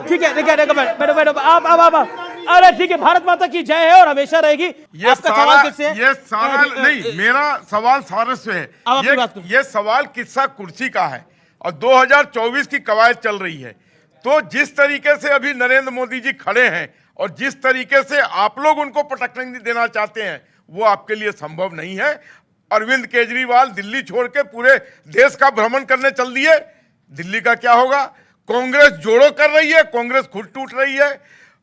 ठीक है, बैठो आप। अरे ठीक है, भारत माता की जय है और हमेशा रहेगी। आपका सवाल किससे है? ये सवाल नहीं, मेरा सवाल सारस से है। ये सवाल किस्सा कुर्सी का है और 2024 की कवायद चल रही है। तो जिस तरीके से अभी नरेंद्र मोदी जी खड़े हैं और जिस तरीके से आप लोग उनको प्रोटेक्शन देना चाहते हैं, वो आपके लिए संभव नहीं है। अरविंद केजरीवाल दिल्ली छोड़ के पूरे देश का भ्रमण करने चल दिए। दिल्ली का क्या होगा? कांग्रेस जोड़ो कर रही है, कांग्रेस खुद टूट रही है।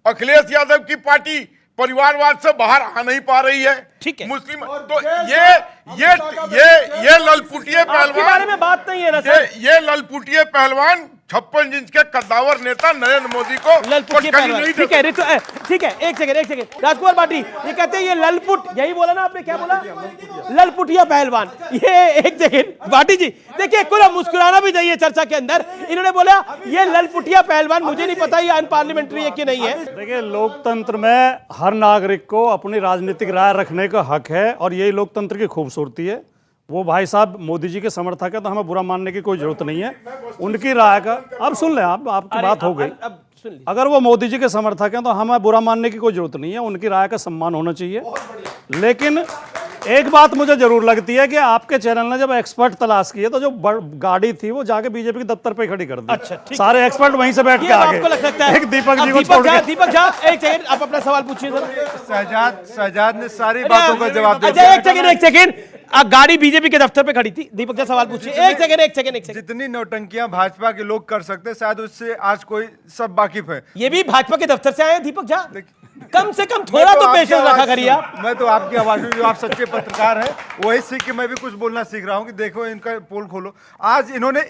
अखिलेश यादव की पार्टी परिवारवाद से बाहर आ नहीं पा रही है। ठीक है, मुस्लिम तो ये ललपुटिये पहलवान बारे में बात नहीं है ना सर। ये ललपुटिये पहलवान 56 इंच के कद्दावर नेता नरेंद्र मोदी को ललपुटिये पहलवान, ठीक है ठीक है, एक सेकंड राजकुमार पाटी, ये कहते हैं ये ललपुट, यही बोला ना आपने, क्या बोला? ललपुटिया पहलवान। ये एक सेकंड भाटी जी, देखिए थोड़ा मुस्कुराना भी चाहिए चर्चा के अंदर। इन्होंने बोला ये ललपुटिया पहलवान, मुझे नहीं पता ये अनपार्लियामेंट्री है कि नहीं है। देखिए, लोकतंत्र में हर नागरिक को अपनी राजनीतिक राय रखने का हक है और यही लोकतंत्र की खूबसूरती है। वो भाई साहब मोदी जी के समर्थक है तो हमें बुरा मानने की कोई जरूरत नहीं है। उनकी राय का अब सुन लें, आपकी बात हो गई। अगर वो मोदी जी के समर्थक हैं तो हमें बुरा मानने की कोई जरूरत नहीं है, उनकी राय का सम्मान होना चाहिए। लेकिन एक बात मुझे जरूर लगती है कि आपके चैनल ने जब एक्सपर्ट तलाश किए तो जो गाड़ी थी वो जाके बीजेपी के दफ्तर पे खड़ी कर दी। अच्छा, सारे एक्सपर्ट वहीं से बैठ के आ गए। एक दीपक जी को छोड़ के। दीपक झा, एक सेकंड, आप अपना सवाल पूछिए सर। शहजाद ने सारी बातों का जवाब दिया। अच्छा, एक सेकंड, गाड़ी बीजेपी के दफ्तर पे खड़ी थी। दीपक झा सवाल पूछिए। एक सेकंड। जितनी नौटंकियां भाजपा के लोग कर सकते शायद उससे आज कोई सब वाकिफ है। ये भी भाजपा के दफ्तर से आए हैं दीपक झा, कम से कम थोड़ा तो पेशेंस रखा करिए आप। मैं तो आपकी आवाज में, जो आप सच्चे पत्रकार हैं वही सीख के मैं भी कुछ बोलना सीख रहा हूं कि देखो इनका पोल खोलो। आज इन्होंने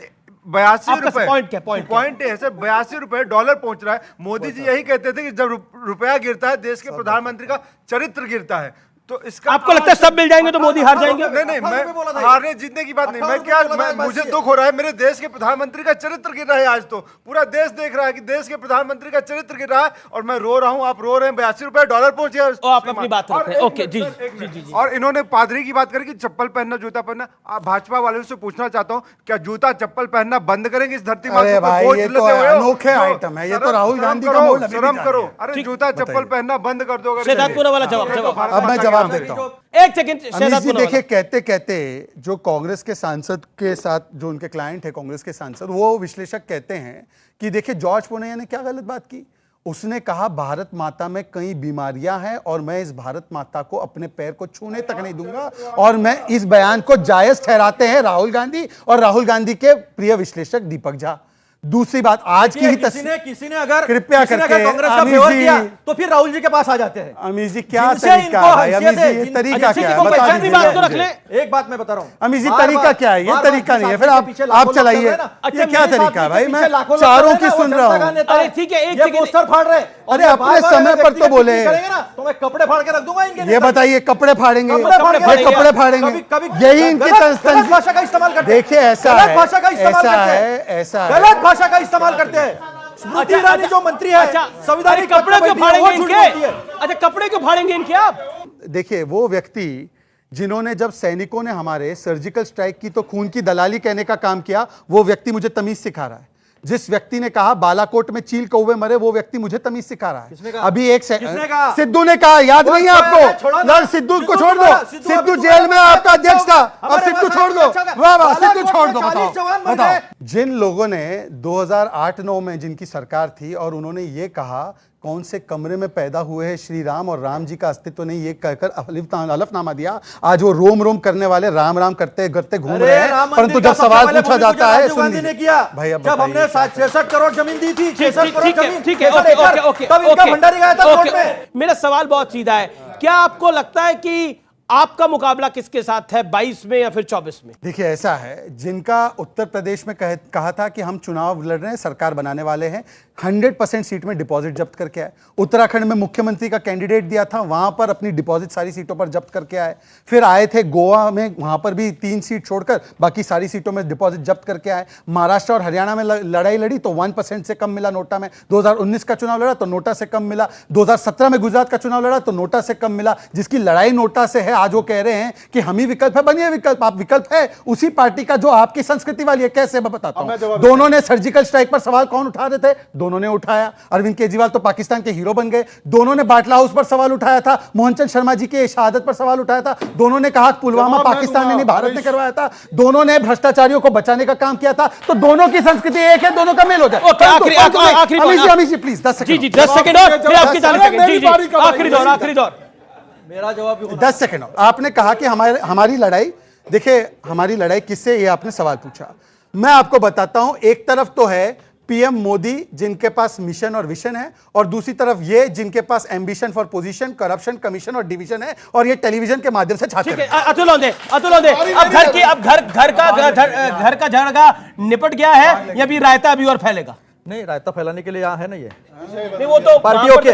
82 रुपए, पॉइंट है सर, 82 रुपए डॉलर पहुंच रहा है। मोदी जी यही कहते थे कि जब रुपया गिरता है देश के प्रधानमंत्री का चरित्र गिरता है। तो इसका आपको लगता है सब मिल जाएंगे तो मोदी हार जाएंगे? नहीं, मैं हारने जीतने की बात नहीं, मैं क्या, मुझे दुख हो रहा है, मेरे देश के प्रधानमंत्री का चरित्र गिर रहा है। आज तो पूरा देश देख रहा है कि देश के प्रधानमंत्री का चरित्र गिर रहा है और मैं रो रहा हूं, आप रो रहे हैं। 82 रुपए डॉलर पहुंच गया। आप अपनी बात रख रहे हैं, ओके जी। और इन्होंने पादरी की बात करी कि चप्पल पहनना, जूता पहनना। भाजपा वालों से पूछना चाहता हूँ, क्या जूता चप्पल पहनना बंद करेंगे इस धरती पर? ये तो अनोखे आइटम है, ये तो राहुल गांधी का मूल शर्म करो। अरे जूता चप्पल पहनना बंद कर दो। वाला जवाब। अब मैं जवाब देता हूँ। एक सेकंड, अमित जी देखिए, कहते कहते जो कांग्रेस के सांसद के साथ, जो उनके क्लाइंट है कांग्रेस के सांसद, वो विश्लेषक कहते हैं कि देखिए जॉर्ज पुनैया ने क्या गलत बात की। उसने कहा भारत माता में कई बीमारियां हैं और मैं इस भारत माता को अपने पैर को छूने तक नहीं दूंगा, और मैं इस बयान को जायज ठहराते हैं राहुल गांधी और राहुल गांधी के प्रिय विश्लेषक दीपक झा। दूसरी बात, आज की ही किसी ने अगर कृपया करके कांग्रेस का विरोध किया तो फिर राहुल जी के पास आ जाते हैं। अमीर जी क्या तरीका है? अमीर जी ये तरीका क्या है? बता दीजिए। एक बात मैं बता रहा हूँ, अमीर जी तरीका क्या है? ये तरीका नहीं है, फिर आप चलाइए। ये क्या तरीका है भाई? मैं चारों की सुन रहा हूँ। अरे ठीक है, एक पोस्टर फाड़ रहे। अरे अपने समय पर तो बोले, तो मैं कपड़े फाड़ के रख दूंगा इनके। ये बताइए, कपड़े फाड़ेंगे? कपड़े फाड़ेंगे, यही इनकी भाषा का इस्तेमाल करते। देखिए ऐसा है, भाषा का इस्तेमाल करते हैं, गलत भाषा का इस्तेमाल करते हैं। स्मृति ईरानी जो मंत्री है, संविधानिक कपड़े क्यों फाड़ेंगे इनके? अच्छा, कपड़े क्यों फाड़ेंगे इनके आप? देखिए, वो व्यक्ति जिन्होंने जब सैनिकों ने हमारे सर्जिकल स्ट्राइक की तो खून की दलाली कहने का काम किया, वो व्यक्ति मुझे तमीज सिखा रहा है। जिस व्यक्ति ने कहा बालाकोट में चील कौवे मरे, वो व्यक्ति मुझे तमीज सिखा रहा है। अभी एक सिद्धू ने कहा, याद नहीं है आपको? यार सिद्धू को छोड़ दो, सिद्धू जेल में आपका अध्यक्ष था, अब सिद्धू छोड़ दो। वाह वाह, सिद्धू छोड़ दो। बताओ जिन लोगों ने 2008-9 में जिनकी सरकार थी और उन्होंने ये कहा कौन से कमरे में पैदा हुए हैं श्री राम और राम जी का अस्तित्व नहीं, ये कहकर हलफनामा दिया, आज वो रोम रोम करने वाले राम राम करते करते घूम रहे हैं। परंतु जब सवाल पूछा जाता है, ने किया भाई, जब हमने 66 करोड़ जमीन दी थी, 66 करोड़ जमीन, ठीक है, ओके, तब इनका भंडारी गया था कोर्ट में। मेरा सवाल बहुत सीधा है, क्या आपको लगता है कि आपका मुकाबला किसके साथ है, 22 में या फिर 24 में? देखिए ऐसा है, जिनका उत्तर प्रदेश में कहा था कि हम चुनाव लड़ रहे हैं, सरकार बनाने वाले हैं, 100% सीट में डिपॉजिट जब्त करके आए। उत्तराखंड में मुख्यमंत्री का कैंडिडेट दिया था, वहां पर अपनी डिपॉजिट सारी सीटों पर जब्त करके आए। फिर आए थे गोवा में, वहां पर भी 3 सीट छोड़कर बाकी सारी सीटों में डिपॉजिट जब्त करके आए। महाराष्ट्र और हरियाणा में लड़ाई लड़ी तो 1% से कम मिला नोटा में। 2019 का चुनाव लड़ा तो नोटा से कम मिला। 2017 में गुजरात का चुनाव लड़ा तो नोटा से कम मिला। जिसकी लड़ाई नोटा से है, आज वो कह रहे हैं कि हम ही विकल्प है। बनिए विकल्प, आप विकल्प है उसी पार्टी का जो आपकी संस्कृति वाली है। कैसे मैं बताता हूं। दोनों ने सर्जिकल स्ट्राइक पर सवाल कौन उठा रहे थे? दोनों ने उठाया। अरविंद केजरीवाल तो पाकिस्तान के हीरो बन गए। दोनों ने बाटला हाउस पर सवाल उठाया था, मोहनचंद शर्मा जी की शहादत पर सवाल उठाया था। दोनों ने कहा पुलवामा पाकिस्तान ने नहीं भारत ने करवाया था। दोनों ने भ्रष्टाचारियों को बचाने का काम किया था। तो दोनों की संस्कृति एक है, दोनों का मेल हो जाए। आखिरी जी प्लीज 10 सेकंड। जी 10 सेकंड और फिर आपकी 40 सेकंड। जी आखिरी दौर। मेरा जवाब 10 सेकंड। आपने कहा कि हमारी लड़ाई देखिए हमारी लड़ाई किससे, ये आपने सवाल पूछा। मैं आपको बताता हूं, एक तरफ तो है पीएम मोदी जिनके पास मिशन और विजन है, और दूसरी तरफ ये जिनके पास ambition for position, corruption, commission और डिवीजन है, और ये टेलीविजन के माध्यम से छाते हैं। अतुल औंधे, अब घर का झगड़ा निपट गया है या भी रायता अभी और फैलेगा? नहीं, रायता फैलाने के लिए यहाँ है ना ये नहीं, वो तो पार्टियों के